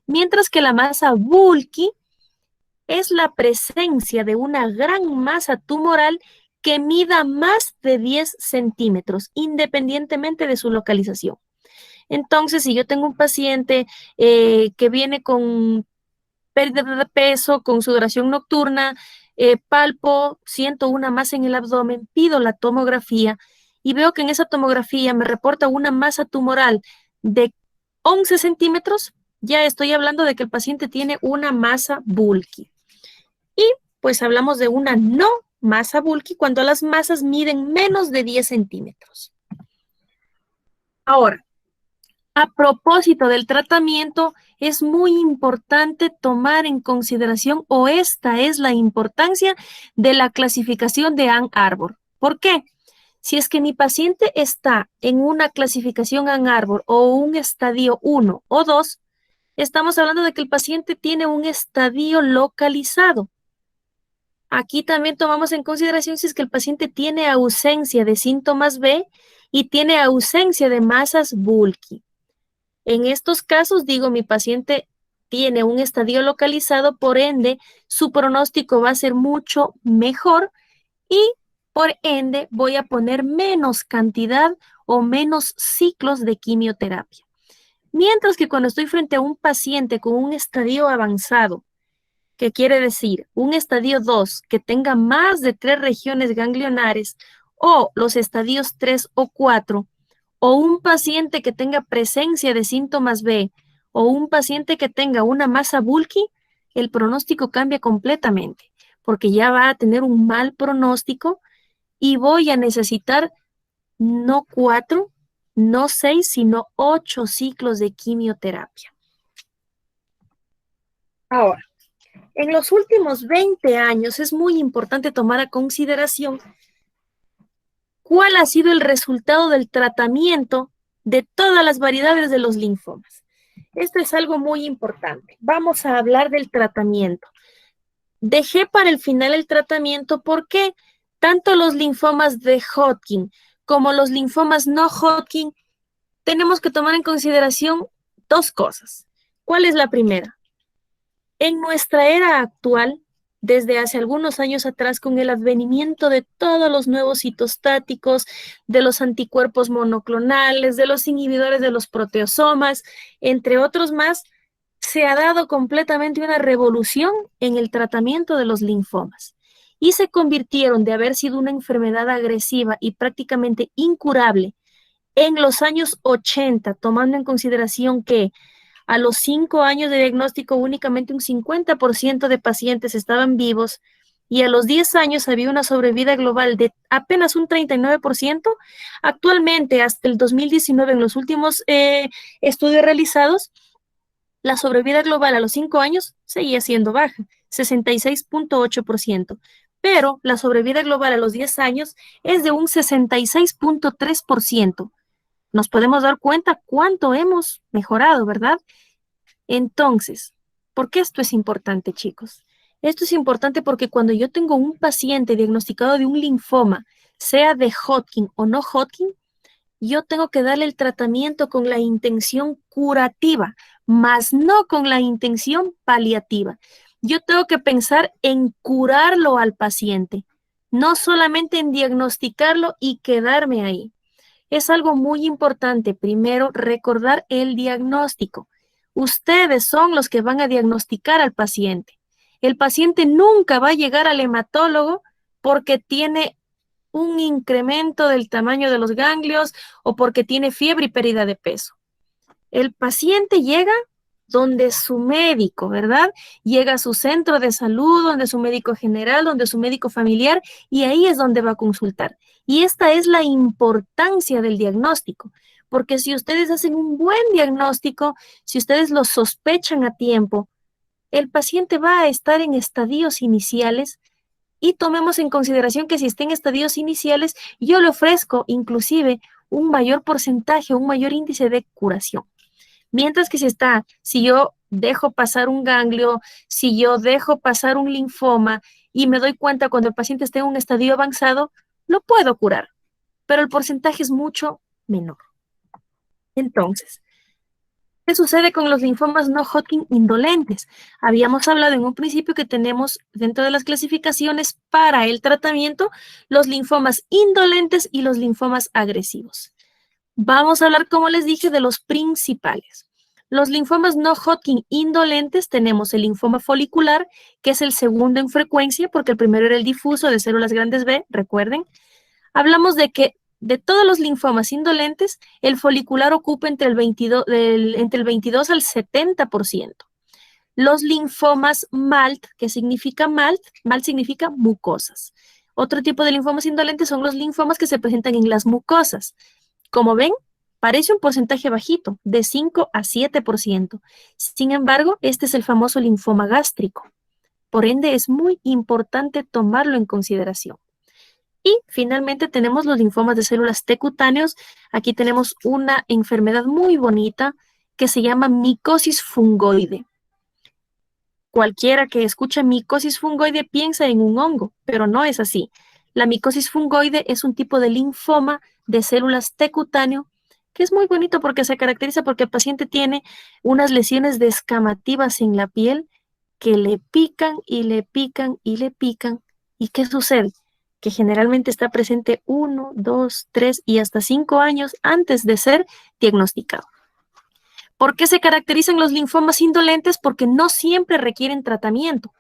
Speaker 1: Mientras que la masa bulky es la presencia de una gran masa tumoral que mida más de 10 centímetros, independientemente de su localización. Entonces, si yo tengo un paciente que viene con pérdida de peso, con sudoración nocturna, palpo, siento una masa en el abdomen, pido la tomografía y veo que en esa tomografía me reporta una masa tumoral de 11 centímetros, ya estoy hablando de que el paciente tiene una masa bulky. Y pues hablamos de una no masa bulky cuando las masas miden menos de 10 centímetros. Ahora, a propósito del tratamiento, es muy importante tomar en consideración, o esta es la importancia de la clasificación de Ann Arbor. ¿Por qué? Si es que mi paciente está en una clasificación Ann Arbor o un estadio 1 o 2, estamos hablando de que el paciente tiene un estadio localizado. Aquí también tomamos en consideración si es que el paciente tiene ausencia de síntomas B y tiene ausencia de masas bulky. En estos casos, digo, mi paciente tiene un estadio localizado, por ende, su pronóstico va a ser mucho mejor y por ende voy a poner menos cantidad o menos ciclos de quimioterapia. Mientras que cuando estoy frente a un paciente con un estadio avanzado, que quiere decir un estadio 2 que tenga más de 3 regiones ganglionares o los estadios 3 o 4, o un paciente que tenga presencia de síntomas B, o un paciente que tenga una masa bulky, el pronóstico cambia completamente, porque ya va a tener un mal pronóstico y voy a necesitar no 4, no 6, sino 8 ciclos de quimioterapia. Ahora, en los últimos 20 años es muy importante tomar a consideración cuál ha sido el resultado del tratamiento de todas las variedades de los linfomas. Esto es algo muy importante. Vamos a hablar del tratamiento. Dejé para el final el tratamiento porque tanto los linfomas de Hodgkin como los linfomas no Hodgkin tenemos que tomar en consideración dos cosas. ¿Cuál es la primera? En nuestra era actual, desde hace algunos años atrás, con el advenimiento de todos los nuevos citostáticos, de los anticuerpos monoclonales, de los inhibidores de los proteosomas, entre otros más, se ha dado completamente una revolución en el tratamiento de los linfomas y se convirtieron de haber sido una enfermedad agresiva y prácticamente incurable en los años 80, tomando en consideración que a los 5 años de diagnóstico únicamente un 50% de pacientes estaban vivos y a los 10 años había una sobrevida global de apenas un 39%. Actualmente, hasta el 2019, en los últimos estudios realizados, la sobrevida global a los 5 años seguía siendo baja, 66.8%, pero la sobrevida global a los 10 años es de un 66.3%. Nos podemos dar cuenta cuánto hemos mejorado, ¿verdad? Entonces, ¿por qué esto es importante, chicos? Esto es importante porque cuando yo tengo un paciente diagnosticado de un linfoma, sea de Hodgkin o no Hodgkin, yo tengo que darle el tratamiento con la intención curativa, más no con la intención paliativa. Yo tengo que pensar en curarlo al paciente, no solamente en diagnosticarlo y quedarme ahí. Es algo muy importante, primero, recordar el diagnóstico. Ustedes son los que van a diagnosticar al paciente. El paciente nunca va a llegar al hematólogo porque tiene un incremento del tamaño de los ganglios o porque tiene fiebre y pérdida de peso. El paciente llega donde su médico, ¿verdad? Llega a su centro de salud, donde su médico general, donde su médico familiar, y ahí es donde va a consultar. Y esta es la importancia del diagnóstico, porque si ustedes hacen un buen diagnóstico, si ustedes lo sospechan a tiempo, el paciente va a estar en estadios iniciales y tomemos en consideración que si está en estadios iniciales, yo le ofrezco inclusive un mayor porcentaje, un mayor índice de curación. Mientras que si yo dejo pasar un ganglio, si yo dejo pasar un linfoma y me doy cuenta cuando el paciente está en un estadio avanzado, lo puedo curar, pero el porcentaje es mucho menor. Entonces, ¿qué sucede con los linfomas no Hodgkin indolentes? Habíamos hablado en un principio que tenemos dentro de las clasificaciones para el tratamiento los linfomas indolentes y los linfomas agresivos. Vamos a hablar, como les dije, de los principales. Los linfomas no Hodgkin indolentes tenemos el linfoma folicular, que es el segundo en frecuencia, porque el primero era el difuso de células grandes B, recuerden. Hablamos de que de todos los linfomas indolentes, el folicular ocupa entre el 22 al 70%. Los linfomas MALT, ¿qué significa MALT? MALT significa mucosas. Otro tipo de linfomas indolentes son los linfomas que se presentan en las mucosas. Como ven, parece un porcentaje bajito, de 5 a 7%. Sin embargo, este es el famoso linfoma gástrico. Por ende, es muy importante tomarlo en consideración. Y finalmente tenemos los linfomas de células T cutáneos. Aquí tenemos una enfermedad muy bonita que se llama micosis fungoide. Cualquiera que escuche micosis fungoide piensa en un hongo, pero no es así. La micosis fungoide es un tipo de linfoma de células T cutáneo que es muy bonito porque se caracteriza porque el paciente tiene unas lesiones descamativas en la piel que le pican y le pican y le pican. ¿Y qué sucede? Que generalmente está presente 1, 2, 3 y hasta 5 años antes de ser diagnosticado. ¿Por qué se caracterizan los linfomas indolentes? Porque no siempre requieren tratamiento.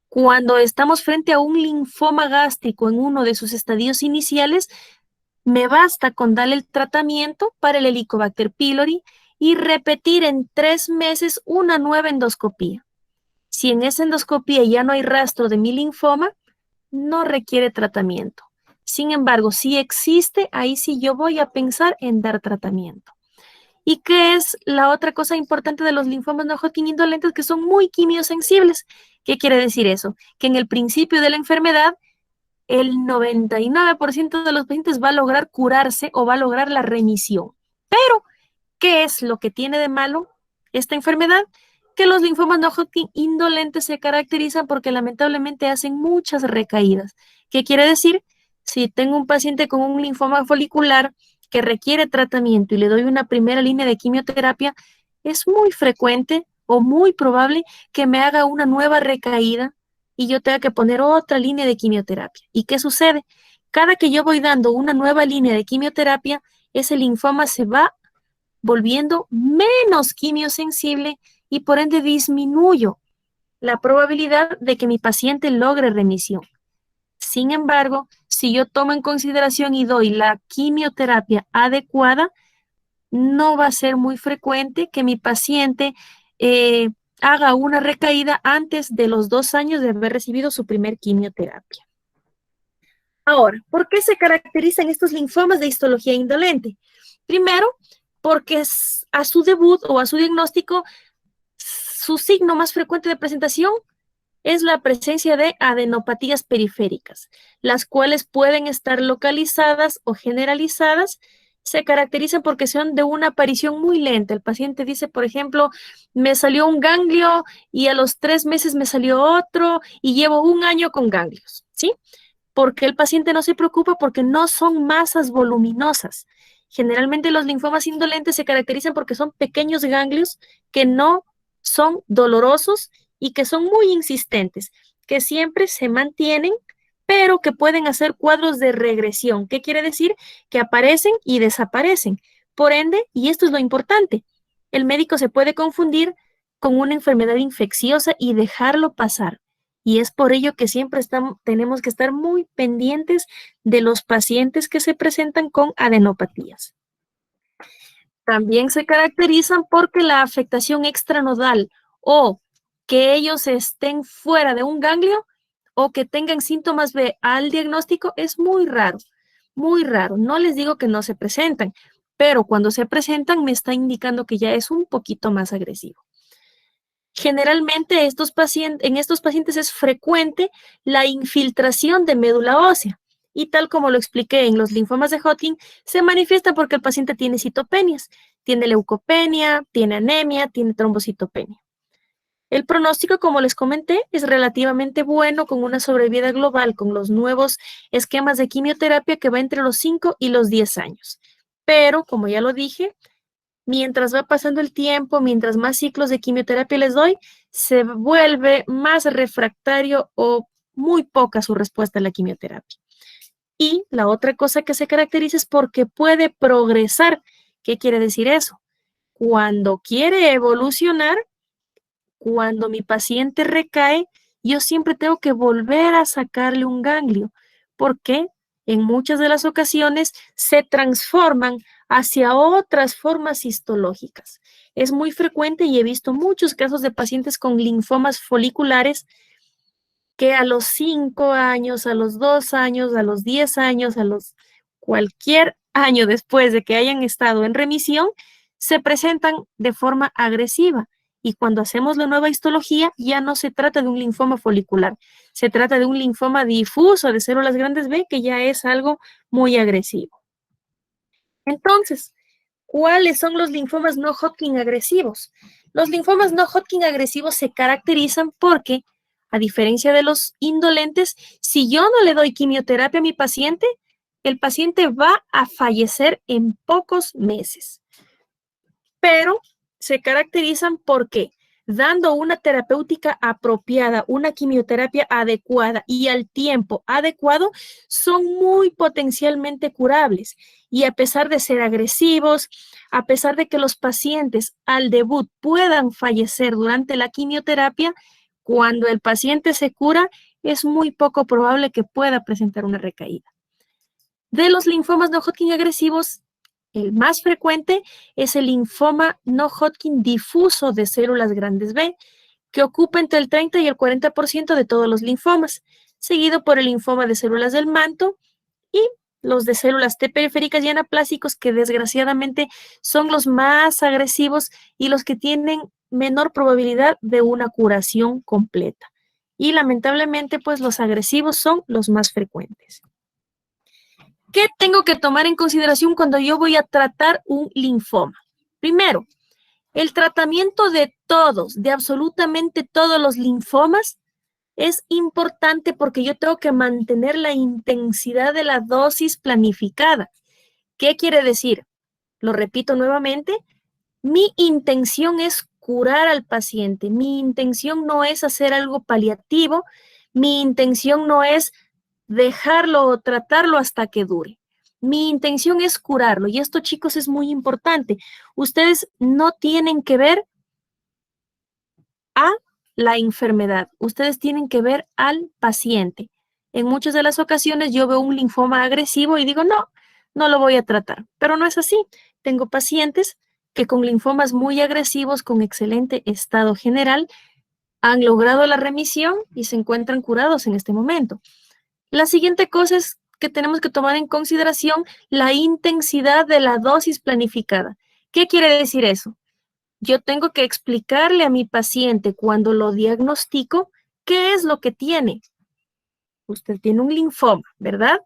Speaker 1: Cuando estamos frente a un linfoma gástrico en uno de sus estadios iniciales, me basta con darle el tratamiento para el Helicobacter pylori y repetir en 3 meses una nueva endoscopía. Si en esa endoscopía ya no hay rastro de mi linfoma, no requiere tratamiento. Sin embargo, si existe, ahí sí yo voy a pensar en dar tratamiento. ¿Y qué es la otra cosa importante de los linfomas no Hodgkin indolentes? Que son muy quimiosensibles. ¿Qué quiere decir eso? Que en el principio de la enfermedad, el 99% de los pacientes va a lograr curarse o va a lograr la remisión. Pero, ¿qué es lo que tiene de malo esta enfermedad? Que los linfomas no Hodgkin indolentes se caracterizan porque lamentablemente hacen muchas recaídas. ¿Qué quiere decir? Si tengo un paciente con un linfoma folicular que requiere tratamiento y le doy una primera línea de quimioterapia, es muy frecuente o muy probable que me haga una nueva recaída y yo tenga que poner otra línea de quimioterapia. ¿Y qué sucede? Cada que yo voy dando una nueva línea de quimioterapia, ese linfoma se va volviendo menos quimiosensible y por ende disminuyo la probabilidad de que mi paciente logre remisión. Sin embargo, si yo tomo en consideración y doy la quimioterapia adecuada, no va a ser muy frecuente que mi paciente haga una recaída antes de los 2 años de haber recibido su primer quimioterapia. Ahora, ¿por qué se caracterizan estos linfomas de histología indolente? Primero, porque a su debut o a su diagnóstico, su signo más frecuente de presentación es la presencia de adenopatías periféricas, las cuales pueden estar localizadas o generalizadas. Se caracterizan porque son de una aparición muy lenta. El paciente dice, por ejemplo, me salió un ganglio y a los 3 meses me salió otro y llevo 1 año con ganglios, ¿sí? Porque el paciente no se preocupa porque no son masas voluminosas. Generalmente los linfomas indolentes se caracterizan porque son pequeños ganglios que no son dolorosos y que son muy insistentes, que siempre se mantienen, pero que pueden hacer cuadros de regresión. ¿Qué quiere decir? Que aparecen y desaparecen. Por ende, y esto es lo importante, el médico se puede confundir con una enfermedad infecciosa y dejarlo pasar. Y es por ello que siempre tenemos que estar muy pendientes de los pacientes que se presentan con adenopatías. También se caracterizan porque la afectación extranodal o que ellos estén fuera de un ganglio o que tengan síntomas B al diagnóstico es muy raro, muy raro. No les digo que no se presentan, pero cuando se presentan me está indicando que ya es un poquito más agresivo. Generalmente en estos pacientes es frecuente la infiltración de médula ósea y tal como lo expliqué en los linfomas de Hodgkin, se manifiesta porque el paciente tiene citopenias, tiene leucopenia, tiene anemia, tiene trombocitopenia. El pronóstico, como les comenté, es relativamente bueno con una sobrevida global con los nuevos esquemas de quimioterapia que va entre los 5 y los 10 años. Pero, como ya lo dije, mientras va pasando el tiempo, mientras más ciclos de quimioterapia les doy, se vuelve más refractario o muy poca su respuesta a la quimioterapia. Y la otra cosa que se caracteriza es porque puede progresar. ¿Qué quiere decir eso? Cuando quiere evolucionar, cuando mi paciente recae, yo siempre tengo que volver a sacarle un ganglio, porque en muchas de las ocasiones se transforman hacia otras formas histológicas. Es muy frecuente y he visto muchos casos de pacientes con linfomas foliculares que a los 5 años, a los 2 años, a los 10 años, a los cualquier año después de que hayan estado en remisión, se presentan de forma agresiva. Y cuando hacemos la nueva histología, ya no se trata de un linfoma folicular, se trata de un linfoma difuso de células grandes B, que ya es algo muy agresivo. Entonces, ¿cuáles son los linfomas no Hodgkin agresivos? Los linfomas no Hodgkin agresivos se caracterizan porque, a diferencia de los indolentes, si yo no le doy quimioterapia a mi paciente, el paciente va a fallecer en pocos meses. Pero se caracterizan porque dando una terapéutica apropiada, una quimioterapia adecuada y al tiempo adecuado, son muy potencialmente curables. Y a pesar de ser agresivos, a pesar de que los pacientes al debut puedan fallecer durante la quimioterapia, cuando el paciente se cura, es muy poco probable que pueda presentar una recaída. De los linfomas no Hodgkin agresivos, el más frecuente es el linfoma no Hodgkin difuso de células grandes B, que ocupa entre el 30 y el 40% de todos los linfomas, seguido por el linfoma de células del manto y los de células T periféricas y anaplásicos, que desgraciadamente son los más agresivos y los que tienen menor probabilidad de una curación completa. Y lamentablemente, pues los agresivos son los más frecuentes. ¿Qué tengo que tomar en consideración cuando yo voy a tratar un linfoma? Primero, el tratamiento de de absolutamente todos los linfomas es importante porque yo tengo que mantener la intensidad de la dosis planificada. ¿Qué quiere decir? Lo repito nuevamente, mi intención es curar al paciente, mi intención no es hacer algo paliativo, mi intención no es dejarlo o tratarlo hasta que dure. Mi intención es curarlo y esto, chicos, es muy importante. Ustedes no tienen que ver a la enfermedad, ustedes tienen que ver al paciente. En muchas de las ocasiones yo veo un linfoma agresivo y digo, no, no lo voy a tratar, pero no es así. Tengo pacientes que con linfomas muy agresivos, con excelente estado general, han logrado la remisión y se encuentran curados en este momento. La siguiente cosa es que tenemos que tomar en consideración la intensidad de la dosis planificada. ¿Qué quiere decir eso? Yo tengo que explicarle a mi paciente cuando lo diagnostico qué es lo que tiene. Usted tiene un linfoma, ¿verdad?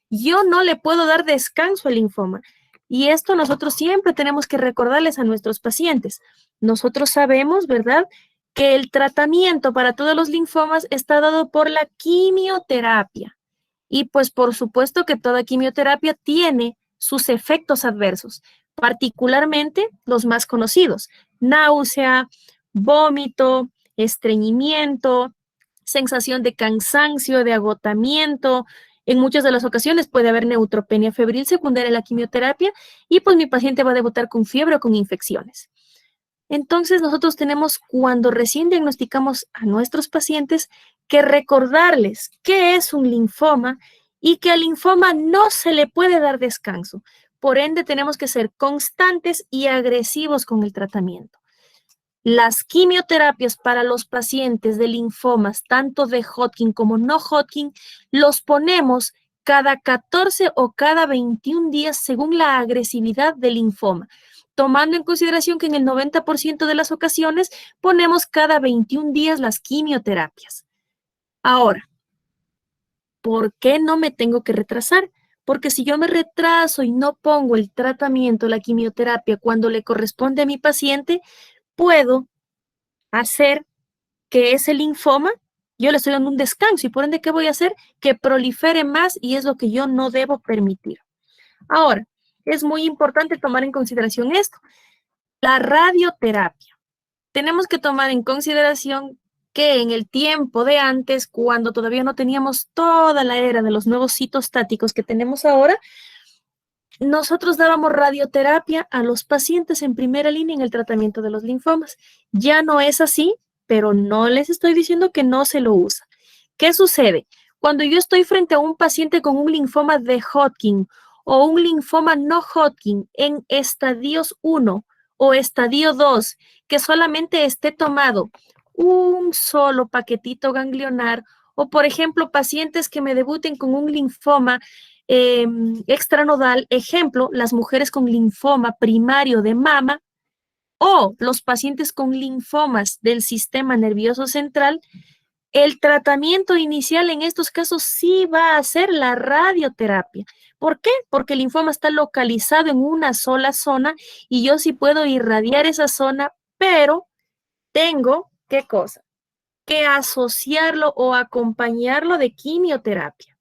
Speaker 1: Yo no le puedo dar descanso al linfoma. Y esto nosotros siempre tenemos que recordarles a nuestros pacientes. Nosotros sabemos, ¿verdad?, que el tratamiento para todos los linfomas está dado por la quimioterapia. Y pues por supuesto que toda quimioterapia tiene sus efectos adversos, particularmente los más conocidos: náusea, vómito, estreñimiento, sensación de cansancio, de agotamiento. En muchas de las ocasiones puede haber neutropenia febril secundaria a la quimioterapia y pues mi paciente va a debutar con fiebre o con infecciones. Entonces nosotros tenemos, cuando recién diagnosticamos a nuestros pacientes, que recordarles qué es un linfoma y que al linfoma no se le puede dar descanso, por ende tenemos que ser constantes y agresivos con el tratamiento. Las quimioterapias para los pacientes de linfomas, tanto de Hodgkin como no Hodgkin, los ponemos cada 14 o cada 21 días según la agresividad del linfoma, tomando en consideración que en el 90% de las ocasiones ponemos cada 21 días las quimioterapias. Ahora, ¿por qué no me tengo que retrasar? Porque si yo me retraso y no pongo el tratamiento, la quimioterapia, cuando le corresponde a mi paciente, puedo hacer que ese linfoma, yo le estoy dando un descanso y por ende, ¿qué voy a hacer? Que prolifere más y es lo que yo no debo permitir. Ahora, es muy importante tomar en consideración esto, la radioterapia. Tenemos que tomar en consideración que en el tiempo de antes, cuando todavía no teníamos toda la era de los nuevos citostáticos que tenemos ahora, nosotros dábamos radioterapia a los pacientes en primera línea en el tratamiento de los linfomas. Ya no es así, pero no les estoy diciendo que no se lo usa. ¿Qué sucede? Cuando yo estoy frente a un paciente con un linfoma de Hodgkin o un linfoma no Hodgkin en estadios 1 o estadio 2, que solamente esté tomado un solo paquetito ganglionar, o por ejemplo, pacientes que me debuten con un linfoma extranodal, ejemplo, las mujeres con linfoma primario de mama o los pacientes con linfomas del sistema nervioso central, el tratamiento inicial en estos casos sí va a ser la radioterapia. ¿Por qué? Porque el linfoma está localizado en una sola zona y yo sí puedo irradiar esa zona, pero tengo, ¿qué cosa? Que asociarlo o acompañarlo de quimioterapia.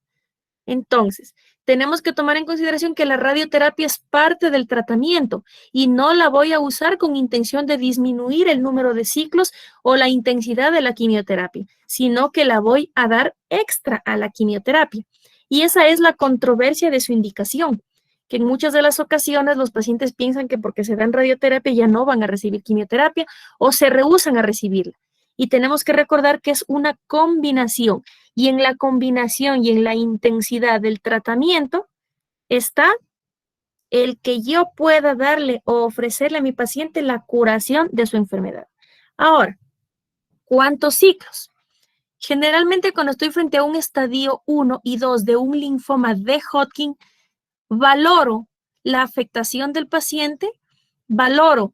Speaker 1: Entonces, tenemos que tomar en consideración que la radioterapia es parte del tratamiento y no la voy a usar con intención de disminuir el número de ciclos o la intensidad de la quimioterapia, sino que la voy a dar extra a la quimioterapia. Y esa es la controversia de su indicación, que en muchas de las ocasiones los pacientes piensan que porque se dan radioterapia ya no van a recibir quimioterapia o se rehúsan a recibirla. Y tenemos que recordar que es una combinación. Y en la combinación y en la intensidad del tratamiento está el que yo pueda darle o ofrecerle a mi paciente la curación de su enfermedad. Ahora, ¿cuántos ciclos? Generalmente cuando estoy frente a un estadio 1 y 2 de un linfoma de Hodgkin, valoro la afectación del paciente, valoro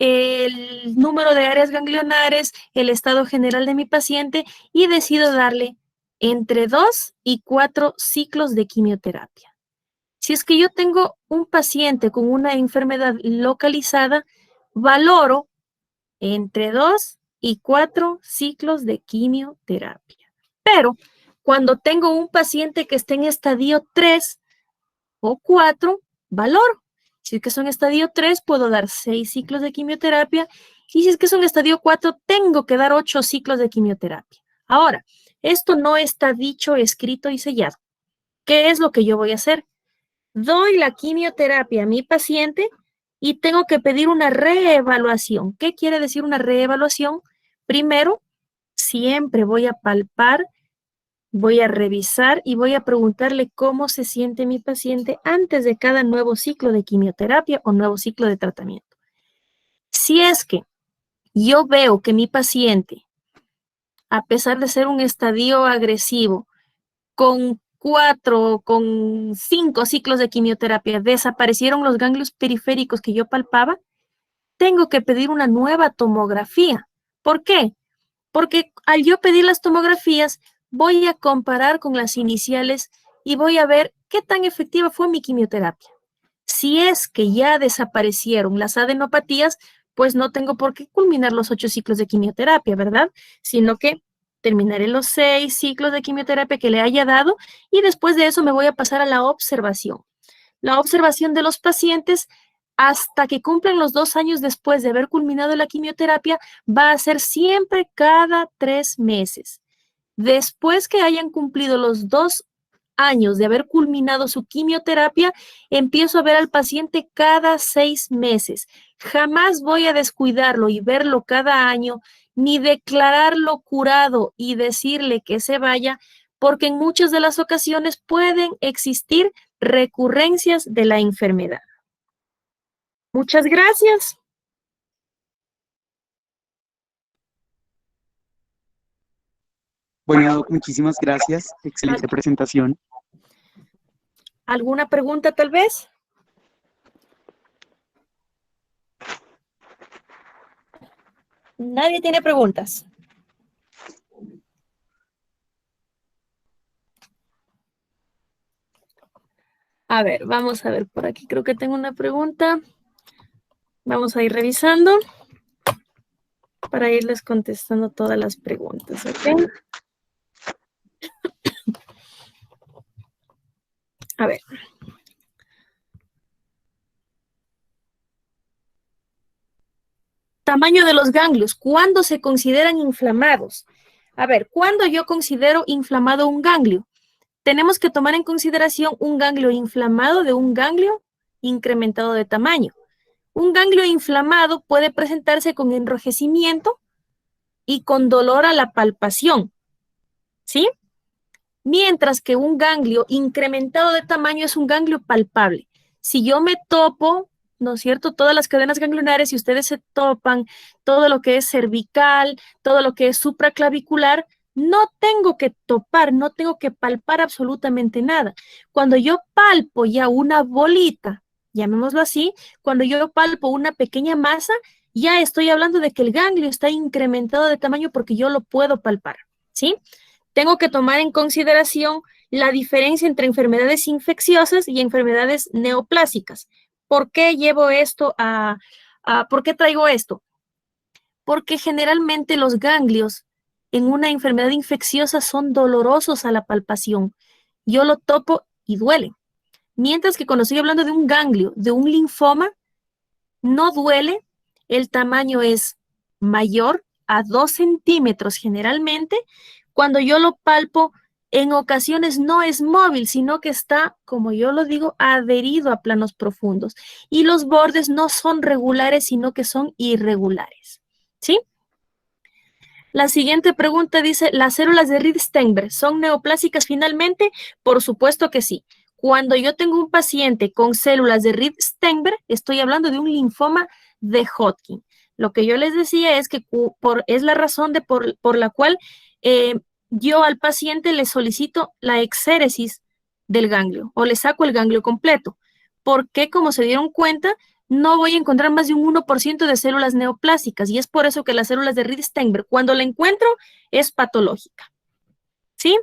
Speaker 1: el número de áreas ganglionares, el estado general de mi paciente y decido darle entre 2 y 4 ciclos de quimioterapia. Si es que yo tengo un paciente con una enfermedad localizada, valoro entre 2 y 4 ciclos de quimioterapia. Pero cuando tengo un paciente que esté en estadio 3 o 4, valoro. Si es que son estadio 3, puedo dar 6 ciclos de quimioterapia. Y si es que son estadio 4, tengo que dar 8 ciclos de quimioterapia. Ahora, esto no está dicho, escrito y sellado. ¿Qué es lo que yo voy a hacer? Doy la quimioterapia a mi paciente y tengo que pedir una reevaluación. ¿Qué quiere decir una reevaluación? Primero, siempre voy a palpar, voy a revisar y voy a preguntarle cómo se siente mi paciente antes de cada nuevo ciclo de quimioterapia o nuevo ciclo de tratamiento. Si es que yo veo que mi paciente, a pesar de ser un estadio agresivo, con 4, con 5 ciclos de quimioterapia, desaparecieron los ganglios periféricos que yo palpaba, tengo que pedir una nueva tomografía. ¿Por qué? Porque al yo pedir las tomografías, voy a comparar con las iniciales y voy a ver qué tan efectiva fue mi quimioterapia. Si es que ya desaparecieron las adenopatías, pues no tengo por qué culminar los 8 ciclos de quimioterapia, ¿verdad? Sino que terminaré los 6 ciclos de quimioterapia que le haya dado y después de eso me voy a pasar a la observación. La observación de los pacientes hasta que cumplen los 2 años después de haber culminado la quimioterapia va a ser siempre cada 3 meses. Después que hayan cumplido los 2 años de haber culminado su quimioterapia, empiezo a ver al paciente cada 6 meses. Jamás voy a descuidarlo y verlo cada año, ni declararlo curado y decirle que se vaya, porque en muchas de las ocasiones pueden existir recurrencias de la enfermedad. Muchas gracias.
Speaker 2: Bueno, Doc, muchísimas gracias. Excelente presentación.
Speaker 1: ¿Alguna pregunta tal vez? Nadie tiene preguntas. A ver, vamos a ver, por aquí creo que tengo una pregunta. Vamos a ir revisando para irles contestando todas las preguntas, ¿ok? A ver. Tamaño de los ganglios. ¿Cuándo se consideran inflamados? A ver, ¿cuándo yo considero inflamado un ganglio? Tenemos que tomar en consideración un ganglio inflamado de un ganglio incrementado de tamaño. Un ganglio inflamado puede presentarse con enrojecimiento y con dolor a la palpación, ¿sí? Mientras que un ganglio incrementado de tamaño es un ganglio palpable. Si yo me topo, ¿no es cierto? Todas las cadenas ganglionares, si ustedes se topan, todo lo que es cervical, todo lo que es supraclavicular, no tengo que topar, no tengo que palpar absolutamente nada. Cuando yo palpo ya una bolita, llamémoslo así, cuando yo palpo una pequeña masa, ya estoy hablando de que el ganglio está incrementado de tamaño porque yo lo puedo palpar, ¿sí? Tengo que tomar en consideración la diferencia entre enfermedades infecciosas y enfermedades neoplásicas. ¿Por qué llevo esto por qué traigo esto? Porque generalmente los ganglios en una enfermedad infecciosa son dolorosos a la palpación. Yo lo topo y duele. Mientras que cuando estoy hablando de un ganglio, de un linfoma, no duele, el tamaño es mayor a 2 centímetros generalmente. Cuando yo lo palpo, en ocasiones no es móvil, sino que está, como yo lo digo, adherido a planos profundos. Y los bordes no son regulares, sino que son irregulares. ¿Sí? La siguiente pregunta dice, ¿las células de Reed-Steinberg son neoplásicas finalmente? Por supuesto que sí. Cuando yo tengo un paciente con células de Reed-Steinberg, estoy hablando de un linfoma de Hodgkin. Lo que yo les decía es que es la razón por la cual yo al paciente le solicito la exéresis del ganglio o le saco el ganglio completo. Porque, como se dieron cuenta, no voy a encontrar más de un 1% de células neoplásicas y es por eso que las células de Reed-Steinberg, cuando la encuentro, es patológica. ¿Sí?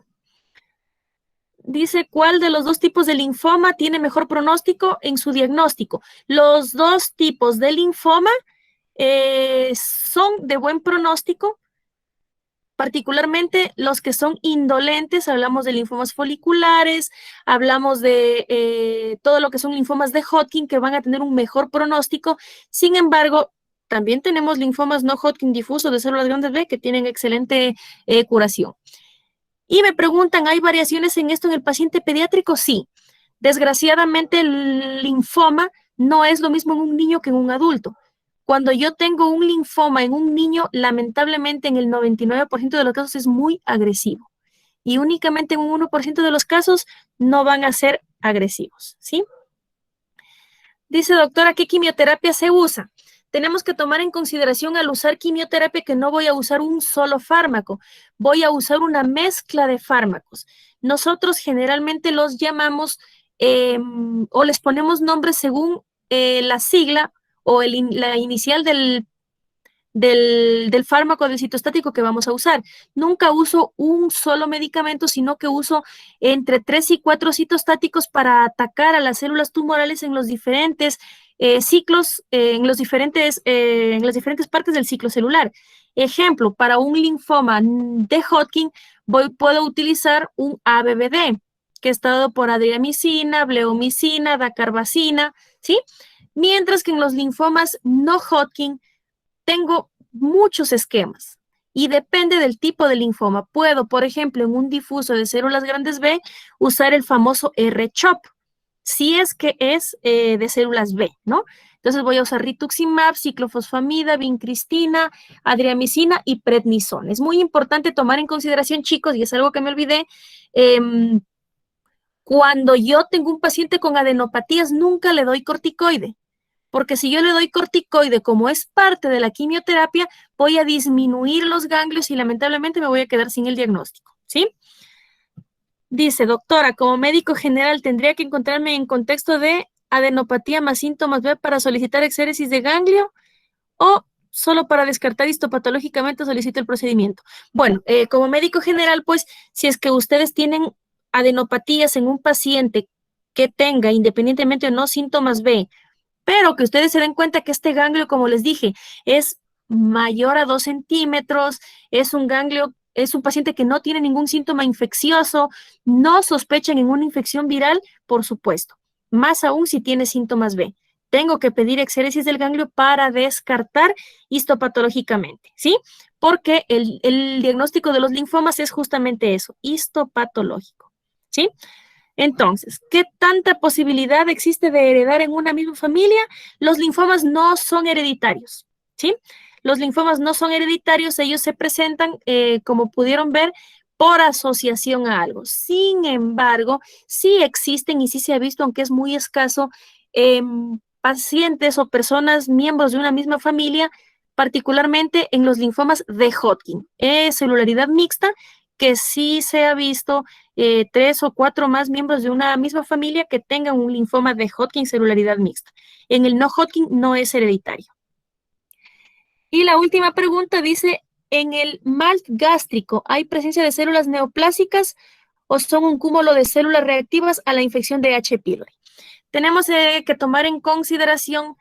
Speaker 1: Dice, ¿cuál de los dos tipos de linfoma tiene mejor pronóstico en su diagnóstico? Los dos tipos de linfoma son de buen pronóstico, particularmente los que son indolentes. Hablamos de linfomas foliculares, hablamos de todo lo que son linfomas de Hodgkin que van a tener un mejor pronóstico. Sin embargo, también tenemos linfomas no Hodgkin difusos de células grandes B que tienen excelente curación. Y me preguntan, ¿hay variaciones en esto en el paciente pediátrico? Sí. Desgraciadamente, el linfoma no es lo mismo en un niño que en un adulto. Cuando yo tengo un linfoma en un niño, lamentablemente en el 99% de los casos es muy agresivo. Y únicamente en un 1% de los casos no van a ser agresivos, ¿sí? Dice, doctora, ¿qué quimioterapia se usa? Tenemos que tomar en consideración al usar quimioterapia que no voy a usar un solo fármaco, voy a usar una mezcla de fármacos. Nosotros generalmente los llamamos o les ponemos nombres según la sigla o la inicial del fármaco del citostático que vamos a usar. Nunca uso un solo medicamento, sino que uso entre 3 y 4 citostáticos para atacar a las células tumorales en los diferentes ciclos, en las diferentes partes del ciclo celular. Ejemplo, para un linfoma de Hodgkin, puedo utilizar un ABVD, que está dado por adriamicina, bleomicina, dacarbazina, ¿sí? Mientras que en los linfomas no Hodgkin, tengo muchos esquemas y depende del tipo de linfoma. Puedo, por ejemplo, en un difuso de células grandes B, usar el famoso R-CHOP, si es que es de células B, ¿no? Entonces voy a usar rituximab, ciclofosfamida, vincristina, adriamicina y prednisona. Es muy importante tomar en consideración, chicos, y es algo que me olvidé, Cuando yo tengo un paciente con adenopatías, nunca le doy corticoide, porque si yo le doy corticoide como es parte de la quimioterapia, voy a disminuir los ganglios y lamentablemente me voy a quedar sin el diagnóstico, ¿sí? Dice, doctora, como médico general, ¿tendría que encontrarme en contexto de adenopatía más síntomas B para solicitar exéresis de ganglio o solo para descartar histopatológicamente solicito el procedimiento? Bueno, como médico general, pues, si es que ustedes tienen adenopatías en un paciente que tenga, independientemente o no, síntomas B, pero que ustedes se den cuenta que este ganglio, como les dije, es mayor a 2 centímetros, es un ganglio, es un paciente que no tiene ningún síntoma infeccioso, no sospechan en una infección viral, por supuesto, más aún si tiene síntomas B. Tengo que pedir exéresis del ganglio para descartar histopatológicamente, ¿sí? Porque el diagnóstico de los linfomas es justamente eso, histopatológico, ¿sí? Entonces, ¿qué tanta posibilidad existe de heredar en una misma familia? Los linfomas no son hereditarios, ¿sí? Los linfomas no son hereditarios, ellos se presentan, como pudieron ver, por asociación a algo. Sin embargo, sí existen y sí se ha visto, aunque es muy escaso, pacientes o personas miembros de una misma familia, particularmente en los linfomas de Hodgkin, celularidad mixta, que sí se ha visto 3 o 4 más miembros de una misma familia que tengan un linfoma de Hodgkin celularidad mixta. En el no Hodgkin no es hereditario. Y la última pregunta dice, ¿en el mal gástrico hay presencia de células neoplásicas o son un cúmulo de células reactivas a la infección de H. pylori? Tenemos que tomar en consideración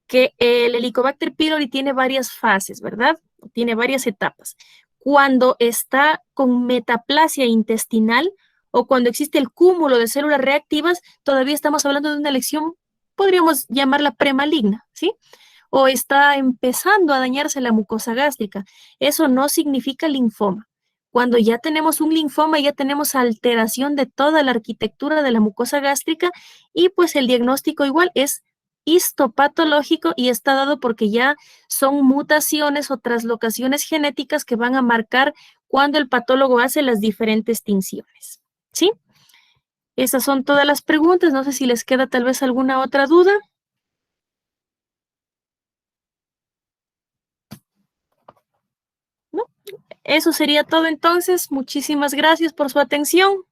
Speaker 1: que el Helicobacter pylori tiene varias fases, ¿verdad? Tiene varias etapas. Cuando está con metaplasia intestinal o cuando existe el cúmulo de células reactivas, todavía estamos hablando de una lesión, podríamos llamarla premaligna, ¿sí? O está empezando a dañarse la mucosa gástrica. Eso no significa linfoma. Cuando ya tenemos un linfoma, ya tenemos alteración de toda la arquitectura de la mucosa gástrica y pues el diagnóstico igual es histopatológico y está dado porque ya son mutaciones o traslocaciones genéticas que van a marcar cuando el patólogo hace las diferentes tinciones. ¿Sí? Esas son todas las preguntas. No sé si les queda tal vez alguna otra duda. ¿No? Eso sería todo entonces. Muchísimas gracias por su atención.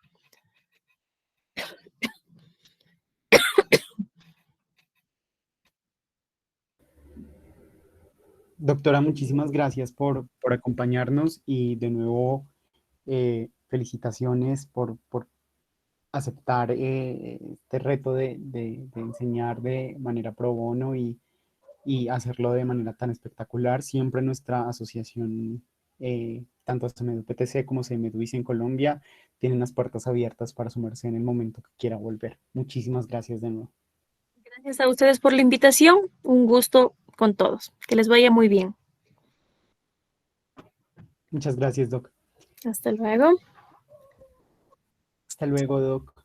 Speaker 2: Doctora, muchísimas gracias por acompañarnos y de nuevo felicitaciones por aceptar este reto de enseñar de manera pro bono y hacerlo de manera tan espectacular. Siempre nuestra asociación, tanto CMEDU PTC como CMEDU ICE en Colombia, tienen las puertas abiertas para sumarse en el momento que quiera volver. Muchísimas gracias de nuevo.
Speaker 1: Gracias a ustedes por la invitación. Un gusto con todos. Que les vaya muy bien.
Speaker 2: Muchas gracias, Doc.
Speaker 1: Hasta luego.
Speaker 2: Hasta luego, Doc.